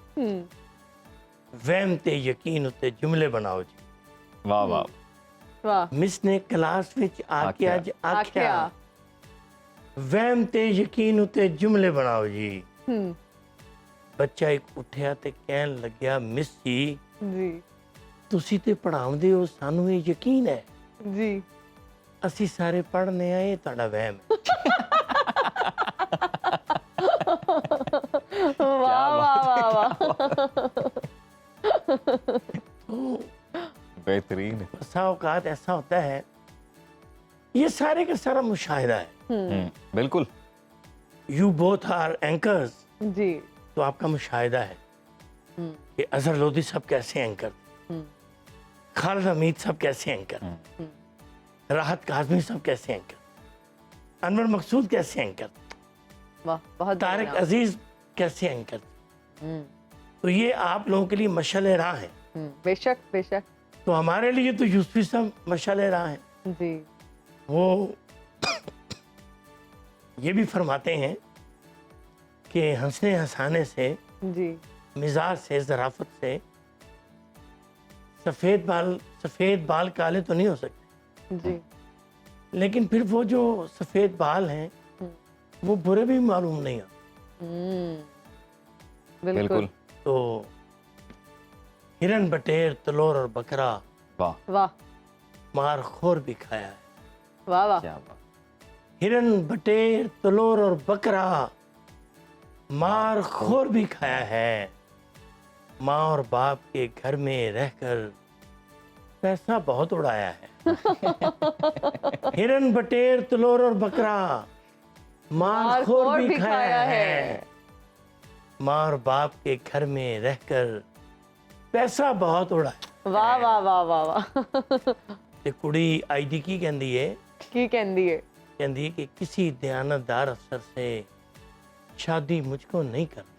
[SPEAKER 8] वहम ते यकीन उते जुमले बनाओ जी।
[SPEAKER 1] वाह वाह
[SPEAKER 2] वाह।
[SPEAKER 8] मिस ने क्लास विच आख्या वहम ते यकीन उते जुमले बनाओ जी। ਬੱਚਾ ਇੱਕ ਉੱਠਿਆ ਤੇ ਕਹਿਣ ਲੱਗਿਆ ਮਿਸ ਜੀ ਤੁਸੀਂ ਤੇ ਪੜਾਉਂਦੇ ਹੋ, ਸਾਨੂੰ ਇਹ ਯਕੀਨ ਹੈ
[SPEAKER 2] ਜੀ,
[SPEAKER 8] ਅਸੀਂ ਸਾਰੇ ਪੜ੍ਹਨੇ ਆ, ਇਹ ਤੁਹਾਡਾ ਵਹਿਮ ਹੈ।
[SPEAKER 2] वाह वाह वाह।
[SPEAKER 1] बेहतरीन।
[SPEAKER 8] बसा औकात ऐसा होता है ये सारे का सारा मुशाहिदा है।
[SPEAKER 1] बिल्कुल।
[SPEAKER 8] यू बोथ आर एंकर्स,
[SPEAKER 2] जी।
[SPEAKER 8] तो आपका मुशाहिदा है कि अजहर लोधी साहब कैसे एंकर थे, खालिद हमीद साहब कैसे एंकर, राहत काज़मी साहब कैसे एंकर, अनवर मकसूद कैसे एंकर,
[SPEAKER 2] वाह, बहुत
[SPEAKER 8] तारिक
[SPEAKER 2] बढ़िया।
[SPEAKER 8] अजीज कैसे एंकर। तो ये आप लोगों के लिए मशाल राह है।
[SPEAKER 2] बेशक बेशक।
[SPEAKER 8] तो हमारे लिए तो यूसुफी साहब मशाल राह है।
[SPEAKER 2] जी।
[SPEAKER 8] वो ये भी फरमाते हैं कि हंसने हंसाने से,
[SPEAKER 2] जी।
[SPEAKER 8] मिजाज से, ज़राफत से सफ़ेद बाल काले तो नहीं हो सकते,
[SPEAKER 2] जी।
[SPEAKER 8] लेकिन फिर वो जो सफ़ेद बाल हैं वो बुरे भी मालूम नहीं होते।
[SPEAKER 2] बिल्कुल।
[SPEAKER 8] तो हिरन बटेर तलोर और बकरा
[SPEAKER 1] वाह
[SPEAKER 2] वाह
[SPEAKER 8] मार खोर भी खाया है।
[SPEAKER 2] वाह वाह।
[SPEAKER 1] क्या बात।
[SPEAKER 8] हिरन बटेर तलोर और बकरा मार खोर भी खाया है, माँ और बाप के घर में रहकर पैसा बहुत उड़ाया है। हिरन बटेर तलोर और बकरा मार खोर भी खाया है, माँ और बाप के घर में रहकर पैसा बहुत उड़ाया।
[SPEAKER 2] वाह वाह वाह वाह वाह।
[SPEAKER 8] ते कुड़ी आईडी की कहती है
[SPEAKER 2] की कहती है
[SPEAKER 8] कि किसी दयानतदार अफसर से शादी मुझको नहीं करनी।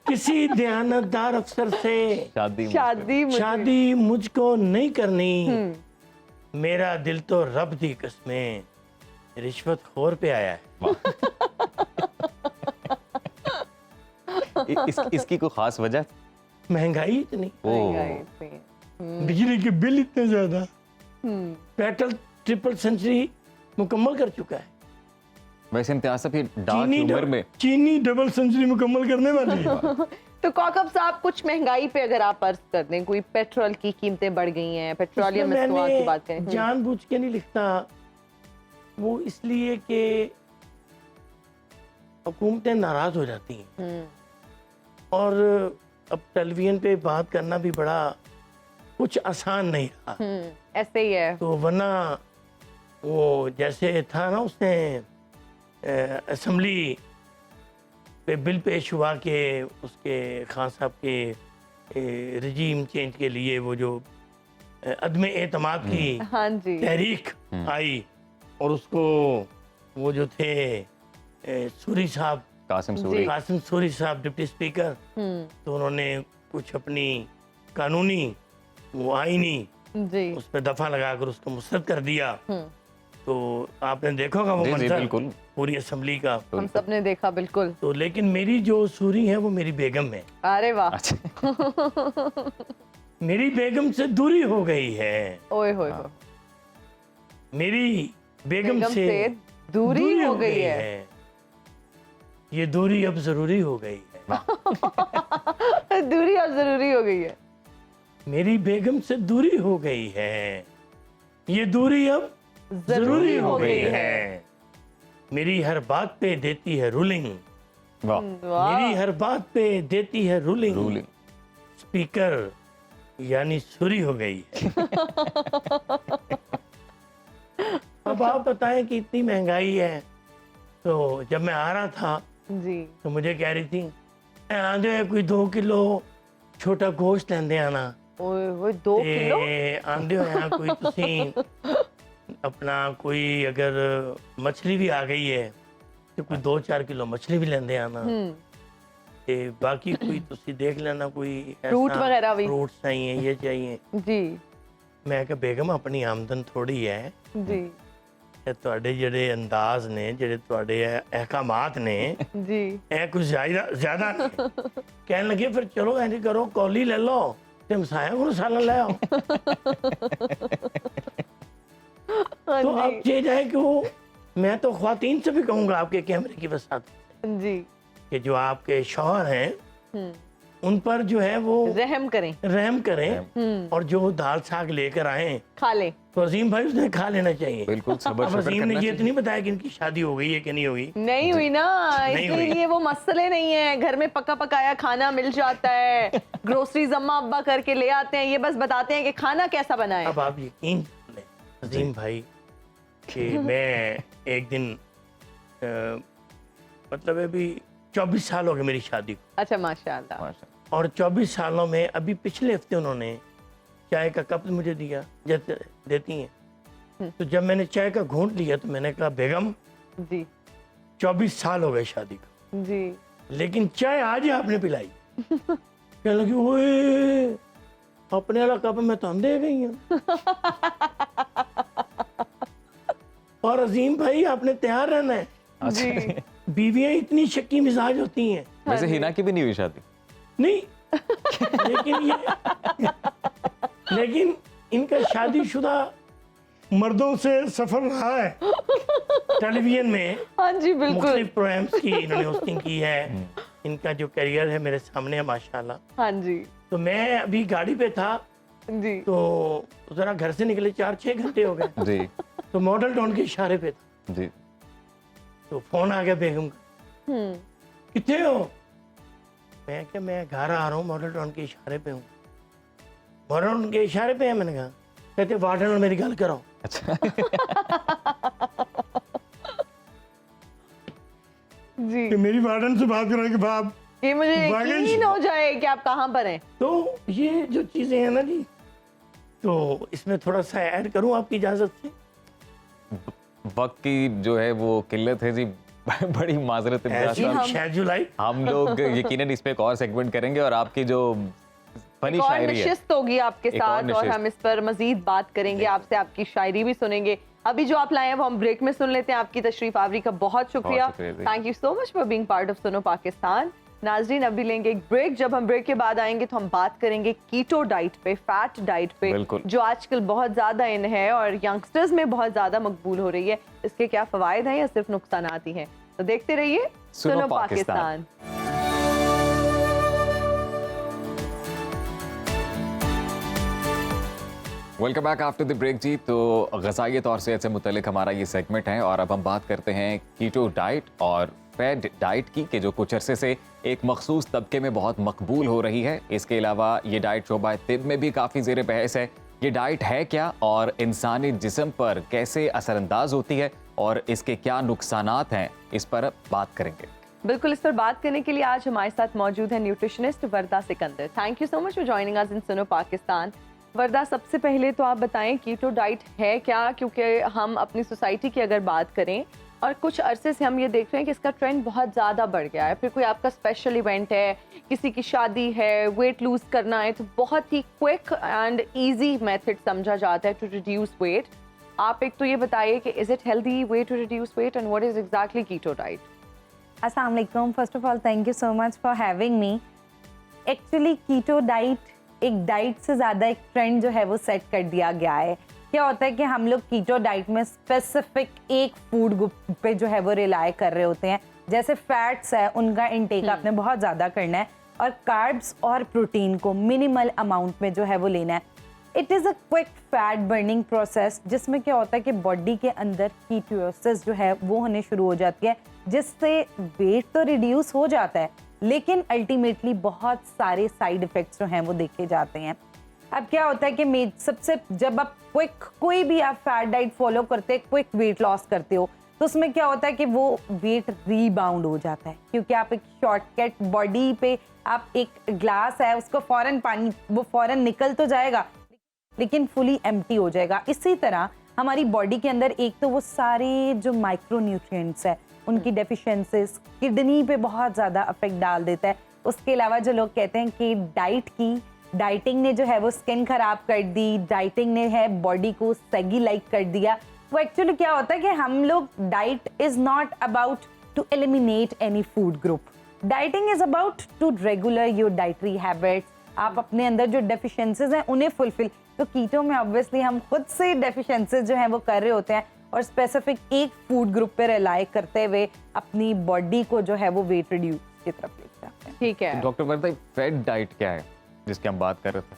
[SPEAKER 8] किसी दयानतदार अफसर से शादी मुझको नहीं करनी। मेरा दिल तो रब दी कसमें रिश्वत खोर पे आया है।
[SPEAKER 1] इसकी कोई खास वजह?
[SPEAKER 8] महंगाई इतनी,
[SPEAKER 1] ओह,
[SPEAKER 8] बिजली के बिल इतने ज्यादा, पेट्रोल ट्रिपल सेंचुरी मुकम्मल कर चुका है।
[SPEAKER 1] वैसे इम्तियाज साहब ये डार्क ह्यूमर में
[SPEAKER 8] चीनी डबल सेंचुरी मुकम्मल करने वाली है।
[SPEAKER 2] तो कौकब साहब, कुछ महंगाई पे अगर आप अर्ज कर दें, कोई पेट्रोल की कीमतें बढ़ गई हैं, पेट्रोलियम मसनूआत की बात करें।
[SPEAKER 8] जानबूझ के नहीं लिखता, वो इसलिए कि हुकूमतें नाराज हो जाती हैं और अब टेलीविजन पे बात करना भी बड़ा कुछ आसान नहीं रहा।
[SPEAKER 2] ऐसे ही है।
[SPEAKER 8] तो वरना वो जैसे था ना, उसने असेंबली पे बिल पेश हुआ कि उसके खान साहब के रजीम चेंज के लिए वो जो अदम एतमाद की
[SPEAKER 2] हाँ जी।
[SPEAKER 8] तहरीक आई और उसको वो जो थे सूरी साहब, कासिम सूरी साहब डिप्टी स्पीकर, तो उन्होंने कुछ अपनी कानूनी वो आईनी
[SPEAKER 2] जी
[SPEAKER 8] उस पर दफा लगाकर उसको मुस्तरद कर दिया। तो आपने देखा होगा वो मंजर पूरी असेंबली का,
[SPEAKER 2] हम सब ने देखा। बिल्कुल।
[SPEAKER 8] तो लेकिन मेरी जो सूरी है वो मेरी बेगम है।
[SPEAKER 2] अरे वाह।
[SPEAKER 8] मेरी बेगम से दूरी हो गई है।
[SPEAKER 2] ओए होए।
[SPEAKER 8] मेरी बेगम से
[SPEAKER 2] दूरी हो गई है।
[SPEAKER 8] ये दूरी अब जरूरी हो गई है।
[SPEAKER 2] दूरी अब जरूरी हो गई है।
[SPEAKER 8] मेरी बेगम से दूरी हो गई है, ये दूरी अब जरूरी हो गई है। मेरी हर बात पे देती है रूलिंग, मेरी हर बात पे देती है रूलिंग। स्पीकर यानी सूरी हो गई है। अब आप बताएं कि इतनी महंगाई है। तो जब मैं आ रहा था
[SPEAKER 2] जी,
[SPEAKER 8] तो मुझे कह रही थी आंदे कोई 2 किलो छोटा गोश्त लेंदे आना।
[SPEAKER 2] ओए वो 2 किलो
[SPEAKER 8] आंदे हो कोई तुसी अपना कोई अगर मछली भी आ गई है तो कोई 2-4 किलो मछली भी लेंदे आना। ते बाकी कोई तुसी देख लेना कोई
[SPEAKER 2] फ्रूट वगैरह भी,
[SPEAKER 8] फ्रूट्स चाहिए, ये चाहिए
[SPEAKER 2] जी।
[SPEAKER 8] मैं कहा बेगम अपनी आमदन थोड़ी है
[SPEAKER 2] जी
[SPEAKER 8] ते ਤੁਹਾਡੇ ਜਿਹੜੇ ਅੰਦਾਜ਼ ਨੇ, ਜਿਹੜੇ ਤੁਹਾਡੇ ਅਹਿਕਾਮਾਤ ਨੇ
[SPEAKER 2] जी
[SPEAKER 8] ਇਹ ਕੁਝ ਜ਼ਿਆਦਾ ਨੇ। ਕਹਿਣ ਲੱਗੇ ਫਿਰ ਚਲੋ ਇੰਜ ਕਰੋ ਕੌਲੀ ਲੈ ਲਓ ਤੇ ਮਸਾਇਆ ਕੋਲ ਸਾਲਨ ਲੈ आओ। तो अब ये जाए कि वो, मैं तो ख्वातीन से भी कहूँगा आपके कैमरे की वसात
[SPEAKER 2] जी
[SPEAKER 8] कि जो आपके शौहर हैं उन पर जो है वो
[SPEAKER 2] रहम करें
[SPEAKER 8] और जो दाल साग लेकर आए
[SPEAKER 2] खा ले।
[SPEAKER 8] तो अजीम भाई उसने खा लेना चाहिए।
[SPEAKER 1] बिल्कुल।
[SPEAKER 8] अब अजीम ने ये तो नहीं बताया कि इनकी शादी हो गई है कि नहीं हुई।
[SPEAKER 2] नहीं हुई ना, इसके लिए वो मसले नहीं है। घर में पका पकाया खाना मिल जाता है, ग्रोसरीज अम्मा अब्बा करके ले आते हैं, ये बस बताते हैं कि खाना कैसा बना है।
[SPEAKER 8] अब आप यकीन कर लें अजीम भाई कि मैं एक दिन मतलब अभी 24 साल हो गए मेरी शादी को,
[SPEAKER 2] अच्छा माशाल्लाह।
[SPEAKER 8] और 24 सालों में अभी पिछले हफ्ते उन्होंने चाय का कप मुझे दिया, जैसे देती हैं। तो जब मैंने चाय का घूंट लिया तो मैंने कहा बेगम
[SPEAKER 2] जी
[SPEAKER 8] 24 साल हो गए शादी को,
[SPEAKER 2] जी
[SPEAKER 8] लेकिन चाय आज ही आपने पिलाई। कहने लगी ओए अपने वाला कप मैं तो दे गई हूँ। और अजीम भाई आपने तैयार रहना है।
[SPEAKER 2] जी
[SPEAKER 8] बीवियां इतनी शक्की मिजाज होती हैं।
[SPEAKER 1] वैसे हिना की भी नहीं हुई शादी?
[SPEAKER 8] नहीं लेकिन इनका शादीशुदा मर्दों से सफर रहा है। टेलीविजन में
[SPEAKER 2] हाँ जी बिल्कुल।
[SPEAKER 8] मुख्तलिफ प्रोग्राम्स की इन्होंने होस्टिंग की है। इनका जो करियर है मेरे सामने है माशाल्लाह।
[SPEAKER 2] हाँ जी
[SPEAKER 8] तो मैं अभी गाड़ी पे था
[SPEAKER 2] जी
[SPEAKER 8] तो जरा घर से निकले 4-6 घंटे हो गए।
[SPEAKER 1] जी
[SPEAKER 8] तो मॉडल टाउन के इशारे पे था,
[SPEAKER 1] जी।
[SPEAKER 8] तो फोन आ गया बेगम का, कितने हो? मैं क्या मैं घर आ रहा हूँ, मॉडल टाउन के इशारे पे हूँ। मॉडल टाउन के इशारे पे है? मैंने कहा। कहते वार्डन और मेरी गल करो।
[SPEAKER 1] अच्छा
[SPEAKER 2] जी
[SPEAKER 8] कि मेरी वार्डन से बात करो कि बाप
[SPEAKER 2] ये मुझे
[SPEAKER 8] वाकई
[SPEAKER 2] यकीन हो जाए कि आप कहाँ पर हैं।
[SPEAKER 8] तो ये जो चीजें हैं ना जी, तो इसमें थोड़ा सा ऐड करूं आपकी इजाजत से।
[SPEAKER 1] वक्त की जो है वो किल्लत है जी। बड़ी माजरत है। हम लोग यकीनन इस पे एक और सेगमेंट करेंगे और आपकी जो फनी
[SPEAKER 2] एक और
[SPEAKER 1] शायरी है
[SPEAKER 2] नशिस्त होगी आपके
[SPEAKER 1] एक और
[SPEAKER 2] साथ और
[SPEAKER 1] नशिस्त।
[SPEAKER 2] हम इस पर मजीद बात करेंगे, आपसे आपकी शायरी भी सुनेंगे। अभी जो आप लाए हैं वो हम ब्रेक में सुन लेते हैं। आपकी तशरीफ आवरी का बहुत शुक्रिया।
[SPEAKER 1] जी।
[SPEAKER 2] Thank you so much for being part of Suno Pakistan. नाजरीन अभी लेंगे एक ब्रेक। जब हम ब्रेक के बाद आएंगे तो हम बात करेंगे कीटो डाइट पे, फैट डाइट पे,
[SPEAKER 1] बिल्कुल।
[SPEAKER 2] जो आजकल बहुत ज्यादा इन है और यंगस्टर्स में बहुत ज्यादा मकबूल हो रही है। इसके क्या फवायद हैं या सिर्फ नुकसानात ही हैं? तो देखते रहिए
[SPEAKER 1] Suno Pakistan. Welcome back after the break जी। तो ग़िज़ाइयत और सेहत से मुतल्लिक हमारा ये सेगमेंट है और अब हम बात करते हैं कीटो डाइट और फैट डाइट की, कि जो कुछ अरसे से एक मखसूस तबके में बहुत मकबूल हो रही है। इसके अलावा ये डाइट शोबा तिब में भी काफ़ी ज़ेर बहस है। ये डाइट है क्या और इंसानी जिस्म पर कैसे असरअंदाज होती है और इसके क्या नुकसानात हैं, इस पर बात करेंगे।
[SPEAKER 2] बिल्कुल, इस पर बात करने के लिए आज हमारे साथ मौजूद है nutritionist Warda Sikandar. Thank you so much for joining us in Suno Pakistan. वर्दा, सबसे पहले तो आप बताएं कीटो डाइट है क्या, क्योंकि हम अपनी सोसाइटी की अगर बात करें और कुछ अरसे से हम ये देख रहे हैं कि इसका ट्रेंड बहुत ज़्यादा बढ़ गया है। फिर कोई आपका स्पेशल इवेंट है, किसी की शादी है, वेट लूज करना है, तो बहुत ही क्विक एंड ईजी मेथड समझा जाता है टू रिड्यूस वेट। आप एक तो ये बताइए कि is it healthy way to reduce weight and what is exactly keto diet?
[SPEAKER 9] अस्सलाम वालेकुम। First of all thank you so much for having me. Actually keto diet एक डाइट से ज़्यादा एक ट्रेंड जो है वो सेट कर दिया गया है। क्या होता है कि हम लोग कीटो डाइट में स्पेसिफिक एक फूड ग्रुप पे जो है वो रिलाई कर रहे होते हैं। जैसे फैट्स है उनका इनटेक आपने बहुत ज़्यादा करना है और कार्ब्स और प्रोटीन को मिनिमल अमाउंट में जो है वो लेना है। It is a quick fat burning process जिसमें क्या होता है कि बॉडी के अंदर कीटोसिस जो है वो होने शुरू हो जाती है, जिससे वेट तो रिड्यूस हो जाता है लेकिन अल्टीमेटली बहुत सारे साइड इफ़ेक्ट्स जो हैं वो देखे जाते हैं। अब क्या होता है कि सबसे जब आप क्विक कोई भी आप फैट डाइट फॉलो करते हैं, क्विक वेट लॉस करते हो, तो उसमें क्या होता है कि वो वेट रीबाउंड हो जाता है, क्योंकि आप एक शॉर्टकट बॉडी पे आप एक ग्लास है उसको फौरन पानी वो फौरन निकल तो जाएगा लेकिन फुली एम्प्टी हो जाएगा। इसी तरह हमारी बॉडी के अंदर एक तो वो सारे जो माइक्रो न्यूट्रिएंट्स है उनकी डेफिशिएंसीज किडनी पे बहुत ज़्यादा अफेक्ट डाल देता है। उसके अलावा जो लोग कहते हैं कि डाइटिंग ने जो है वो स्किन खराब कर दी, डाइटिंग ने है बॉडी को सैगी लाइक कर दिया, वो एक्चुअली क्या होता है कि हम लोग diet is not about to eliminate any food group. Dieting is about to regular your dietary habits. आप अपने अंदर जो डेफिशिएंसीज हैं उन्हें फुलफिल, तो कीटो में ऑब्वियसली हम खुद से डेफिशिएंसीज जो हैं वो कर रहे होते हैं और स्पेसिफिक एक फूड ग्रुप पे रिलाई करते हुए अपनी बॉडी को जो है वो वेट रिड्यूस की तरफ ले जाते हैं।
[SPEAKER 2] ठीक है
[SPEAKER 1] डॉक्टर वर्दा, फैट डाइट क्या है जिसकी हम बात कर रहे थे?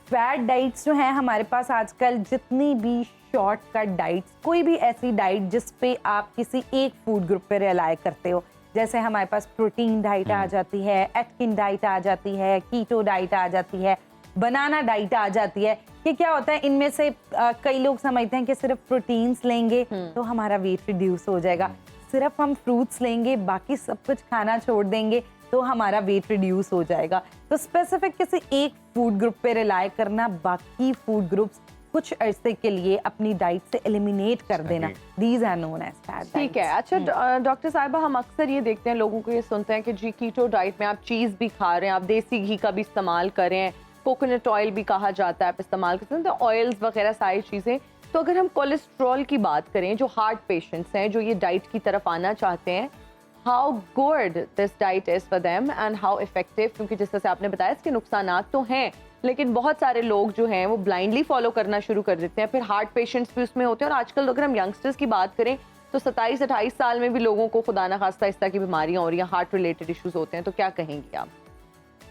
[SPEAKER 9] फैट डाइट्स जो हैं हमारे पास आजकल जितनी भी शॉर्टकट डाइट्स, कोई भी ऐसी डाइट जिस पे आप किसी एक फूड ग्रुप पे रिलाई करते हो, जैसे हमारे पास प्रोटीन डाइट आ जाती है, एटकिन डाइट आ जाती है, कीटो डाइट आ जाती है, बनाना डाइट आ जाती है, कि क्या होता है इनमें से कई लोग समझते हैं कि सिर्फ प्रोटीन्स लेंगे तो हमारा वेट रिड्यूस हो जाएगा, सिर्फ हम फ्रूट्स लेंगे बाकी सब कुछ खाना छोड़ देंगे तो हमारा वेट रिड्यूस हो जाएगा। तो स्पेसिफिक किसी एक फूड ग्रुप पे रिलाय करना, बाकी फूड ग्रुप्स कुछ अरसे के लिए अपनी डाइट से एलिमिनेट कर देना, these are known as fat.
[SPEAKER 2] ठीक है। अच्छा डॉक्टर साहिबा, हम अक्सर ये देखते हैं, लोगों को ये सुनते हैं कि जी कीटो डाइट में आप चीज़ भी खा रहे हैं, आप देसी घी का भी इस्तेमाल करें, कोकोनट ऑयल भी कहा जाता है आप इस्तेमाल करते हैं, तो ऑयल्स वगैरह सारी चीज़ें। तो अगर हम कोलेस्ट्रॉल की बात करें, जो हार्ट पेशेंट्स हैं जो ये डाइट की तरफ आना चाहते हैं, how good this diet is for them and how effective, क्योंकि जिस तरह से आपने बताया इसके नुकसानात तो हैं, लेकिन बहुत सारे लोग जो हैं वो ब्लाइंडली फॉलो करना शुरू कर देते हैं, फिर हार्ट पेशेंट्स भी उसमें होते हैं। और आजकल अगर हम यंगस्टर्स की बात करें तो 27-28 साल में भी लोगों को खुदा ना खास्ता इस तरह की बीमारियां हो रही हैं, हार्ट रिलेटेड इश्यूज होते हैं, तो क्या कहेंगी आप?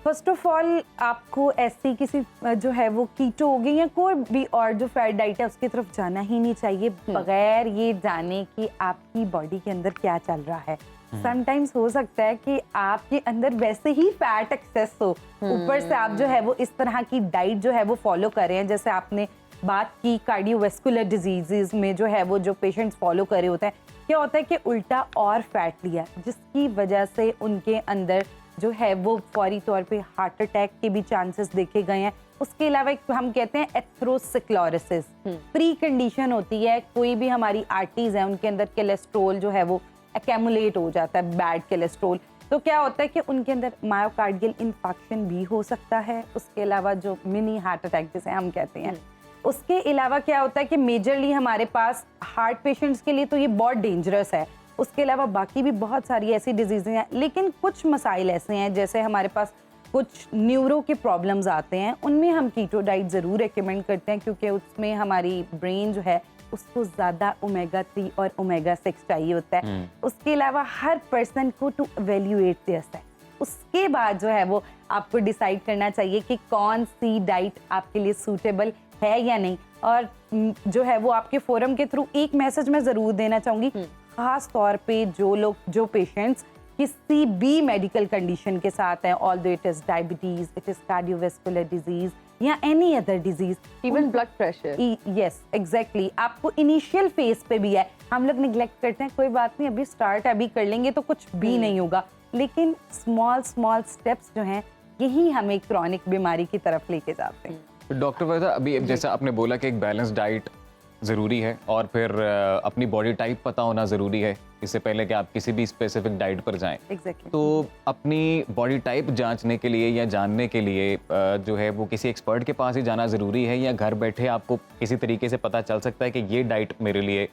[SPEAKER 9] फर्स्ट ऑफ ऑल आपको ऐसी किसी जो है वो कीटो हो गई या कोई भी और जो फैट डाइट है उसकी तरफ जाना ही नहीं चाहिए बगैर ये जाने कि आपकी बॉडी के अंदर क्या चल रहा है। समटाइम्स हो सकता है कि आपके अंदर वैसे ही फैट एक्सेस हो, ऊपर से आप जो है वो इस तरह की डाइट जो है वो फॉलो कर रहे हैं। जैसे आपने बात की कार्डियोवैस्कुलर डिजीजेस में जो है वो जो पेशेंट्स फॉलो कर रहे होते हैं, क्या होता है कि उल्टा और फैट लिया, जिसकी वजह से उनके अंदर जो है वो फौरी तौर पे हार्ट अटैक के भी चांसेस देखे गए हैं। उसके अलावा एक हम कहते हैं एथेरोस्क्लेरोसिस प्री कंडीशन होती है, कोई भी हमारी आर्टरीज है उनके अंदर कोलेस्ट्रॉल जो है वो एक्यूमुलेट हो जाता है, बैड कोलेस्ट्रॉल। तो क्या होता है कि उनके अंदर मायोकार्डियल इन्फेक्शन भी हो सकता है। उसके अलावा जो मिनी हार्ट अटैक जिसे हम कहते हैं, उसके अलावा क्या होता है कि मेजरली हमारे पास हार्ट पेशेंट्स के लिए तो ये बहुत डेंजरस है। उसके अलावा बाकी भी बहुत सारी ऐसी डिजीज़ें हैं, लेकिन कुछ मसाइल ऐसे हैं जैसे हमारे पास कुछ न्यूरो के प्रॉब्लम्स आते हैं, उनमें हम कीटो डाइट ज़रूर रिकमेंड करते हैं, क्योंकि उसमें हमारी ब्रेन जो है उसको ज़्यादा ओमेगा 3 और ओमेगा 6 चाहिए होता है। उसके अलावा हर पर्सन को टू एवेल्युएट दिस है, उसके बाद जो है वो आपको डिसाइड करना चाहिए कि कौन सी डाइट आपके लिए सूटेबल है या नहीं। और जो है वो आपके फोरम के थ्रू एक मैसेज मैं ज़रूर देना चाहूँगी, खास तौर पे जो पेशेंट्स किसी भी मेडिकल कंडीशन के साथ हैं, although it is diabetes, it is cardiovascular disease या any other disease,
[SPEAKER 2] even blood pressure.
[SPEAKER 9] Yes exactly, आपको इनिशियल फेज पे भी है, हम लोग निगलेक्ट करते हैं, कोई बात नहीं अभी स्टार्ट अभी कर लेंगे तो कुछ भी नहीं होगा, लेकिन स्मॉल स्टेप्स जो हैं यही हमें क्रॉनिक बीमारी की तरफ लेके जाते हैं।
[SPEAKER 1] डॉक्टर वैदा, अभी जैसा आपने बोला कि एक बैलेंस डाइट ज़रूरी है और फिर अपनी बॉडी टाइप पता होना ज़रूरी है इससे पहले कि आप किसी भी स्पेसिफिक डाइट पर जाएं।
[SPEAKER 9] Exactly.
[SPEAKER 1] तो अपनी बॉडी टाइप जांचने के लिए या जानने के लिए जो है वो किसी एक्सपर्ट के पास ही जाना ज़रूरी है, या घर बैठे आपको किसी तरीके से पता चल सकता है कि ये डाइट मेरे लिए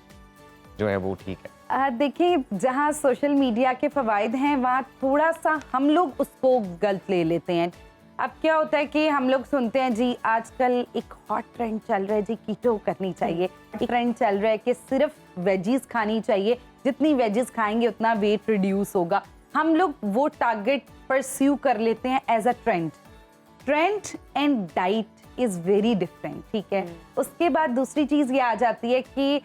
[SPEAKER 1] जो है वो ठीक है?
[SPEAKER 9] देखिए, जहाँ सोशल मीडिया के फ़वाइद हैं वहाँ थोड़ा सा हम लोग उसको गलत ले लेते हैं। अब क्या होता है कि हम लोग सुनते हैं जी आजकल एक हॉट ट्रेंड चल रहा है जी कीटो करनी चाहिए, एक ट्रेंड चल रहा है कि सिर्फ वेजीज खानी चाहिए, जितनी वेजीज खाएंगे उतना वेट रिड्यूस होगा। हम लोग वो टारगेट परस्यू कर लेते हैं as a trend and diet is very different, ठीक है। उसके बाद दूसरी चीज़ ये आ जाती है कि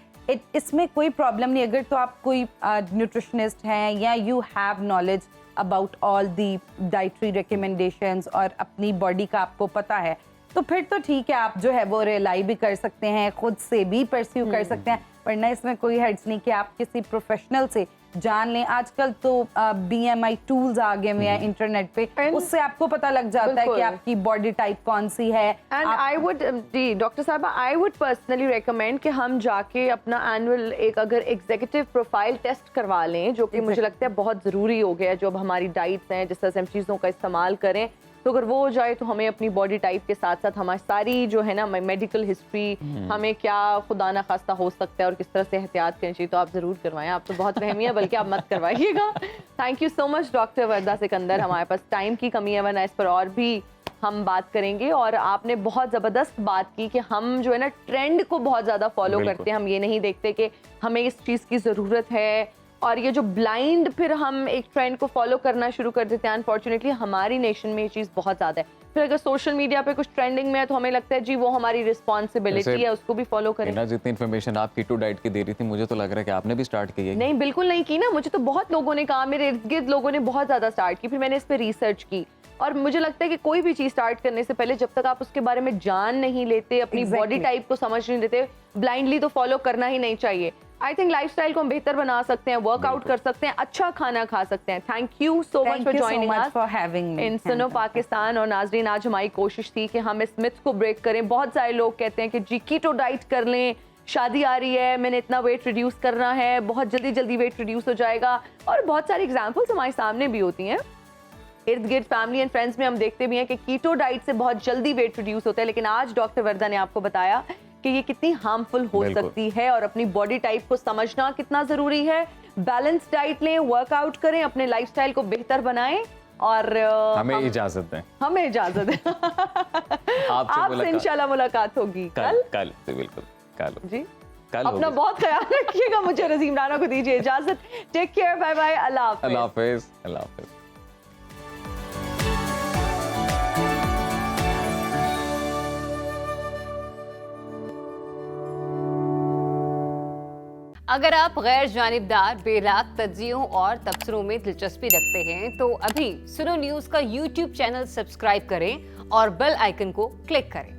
[SPEAKER 9] इसमें कोई प्रॉब्लम नहीं, अगर तो आप कोई न्यूट्रिशनिस्ट हैं या you have knowledge about all the dietary recommendations और अपनी बॉडी का आपको पता है, तो फिर तो ठीक है, आप जो है वो रिलाई भी कर सकते हैं, खुद से भी परस्यू कर सकते हैं, वरना इसमें कोई हर्ज नहीं कि आप किसी प्रोफेशनल से जान लें। आजकल तो BMI टूल्स आ गए हुए हैं इंटरनेट पे, उससे आपको पता लग जाता है कि आपकी बॉडी टाइप कौन सी है।
[SPEAKER 2] एंड आई वुड डॉक्टर साहब, आई वुड पर्सनली रेकमेंड कि हम जाके अपना एनुअल एक अगर एग्जीक्यूटिव प्रोफाइल टेस्ट करवा लें, जो कि मुझे लगता है बहुत ज़रूरी हो गया है। जो अब हमारी डाइट्स हैं, जिस तरह से हम चीज़ों का इस्तेमाल करें, तो अगर वो हो जाए तो हमें अपनी बॉडी टाइप के साथ साथ हमारी सारी जो है ना मेडिकल हिस्ट्री, हमें क्या खुदा ना खास्ता हो सकता है और किस तरह से एहतियात करनी चाहिए, तो आप ज़रूर करवाएं। आप तो बहुत रहमी है, बल्कि आप मत करवाइएगा। Thank you so much doctor Warda Sikandar. हमारे पास टाइम की कमी है, वरना इस पर और भी हम बात करेंगे। और आपने बहुत ज़बरदस्त बात की कि हम जो है ना ट्रेंड को बहुत ज़्यादा फॉलो करते हैं, हम ये नहीं देखते कि हमें इस चीज़ की ज़रूरत है, और ये जो ब्लाइंड फिर हम एक ट्रेंड को फॉलो करना शुरू कर देते हैं। अनफॉर्चुनेटली हमारी नेशन में ये चीज़ बहुत ज़्यादा है। फिर अगर सोशल मीडिया पे कुछ ट्रेंडिंग में है तो हमें लगता है जी वो हमारी रिस्पॉन्सिबिलिटी है, उसको भी फॉलो करें।
[SPEAKER 1] ना जितनी इन्फॉर्मेशन आप कीटो डाइट की दे रही थी, मुझे तो लग रहा है कि आपने भी स्टार्ट की है।
[SPEAKER 2] नहीं, बिल्कुल नहीं की ना, मुझे तो बहुत लोगों ने कहा, मेरे इर्द गिर्द लोगों ने बहुत ज़्यादा स्टार्ट की, फिर मैंने इस पर रिसर्च की, और मुझे लगता है कि कोई भी चीज स्टार्ट करने से पहले जब तक आप उसके बारे में जान नहीं लेते, अपनी बॉडी टाइप को समझ नहीं लेते, ब्लाइंडली तो फॉलो करना ही नहीं चाहिए। आई थिंक लाइफस्टाइल को हम बेहतर बना सकते हैं, वर्कआउट कर सकते हैं, अच्छा खाना खा सकते हैं। Thank you so much for joining us in Suno Pakistan. और नाजरीन, आज हमारी कोशिश थी कि हम इस मिथ को ब्रेक करें। बहुत सारे लोग कहते हैं कि जी कीटो डाइट कर लें, शादी आ रही है, मैंने इतना वेट रिड्यूस करना है, बहुत जल्दी जल्दी वेट रिड्यूस हो जाएगा। और बहुत सारी एग्जांपल्स हमारे सामने भी होती हैं, इर्द गिर्द फैमिली एंड फ्रेंड्स में हम देखते भी हैं कि कीटो डाइट से बहुत जल्दी वेट रिड्यूस होता है। लेकिन आज डॉक्टर वर्दा ने आपको बताया कि ये कितनी हार्मफुल हो सकती है और अपनी बॉडी टाइप को समझना कितना जरूरी है। बैलेंस डाइट लें, वर्कआउट करें, अपने लाइफस्टाइल को बेहतर बनाएं और
[SPEAKER 1] हमें इजाजत दें।
[SPEAKER 2] हमें इजाजत दें। आपसे इंशाल्लाह मुलाकात होगी
[SPEAKER 1] कल बिल्कुल कल
[SPEAKER 2] जी।
[SPEAKER 1] कल
[SPEAKER 2] अपना बहुत ख्याल रखिएगा। मुझे रजीम राना को दीजिए इजाजत। टेक केयर, बाय बाय, अल्लाह हाफिज।
[SPEAKER 1] अल्लाह हाफिज, अल्लाह हाफिज।
[SPEAKER 10] अगर आप गैर जानिबदार, बेराग तज्जियों और तबसरों में दिलचस्पी रखते हैं तो अभी सुनो न्यूज़ का YouTube चैनल सब्सक्राइब करें और बेल आइकन को क्लिक करें।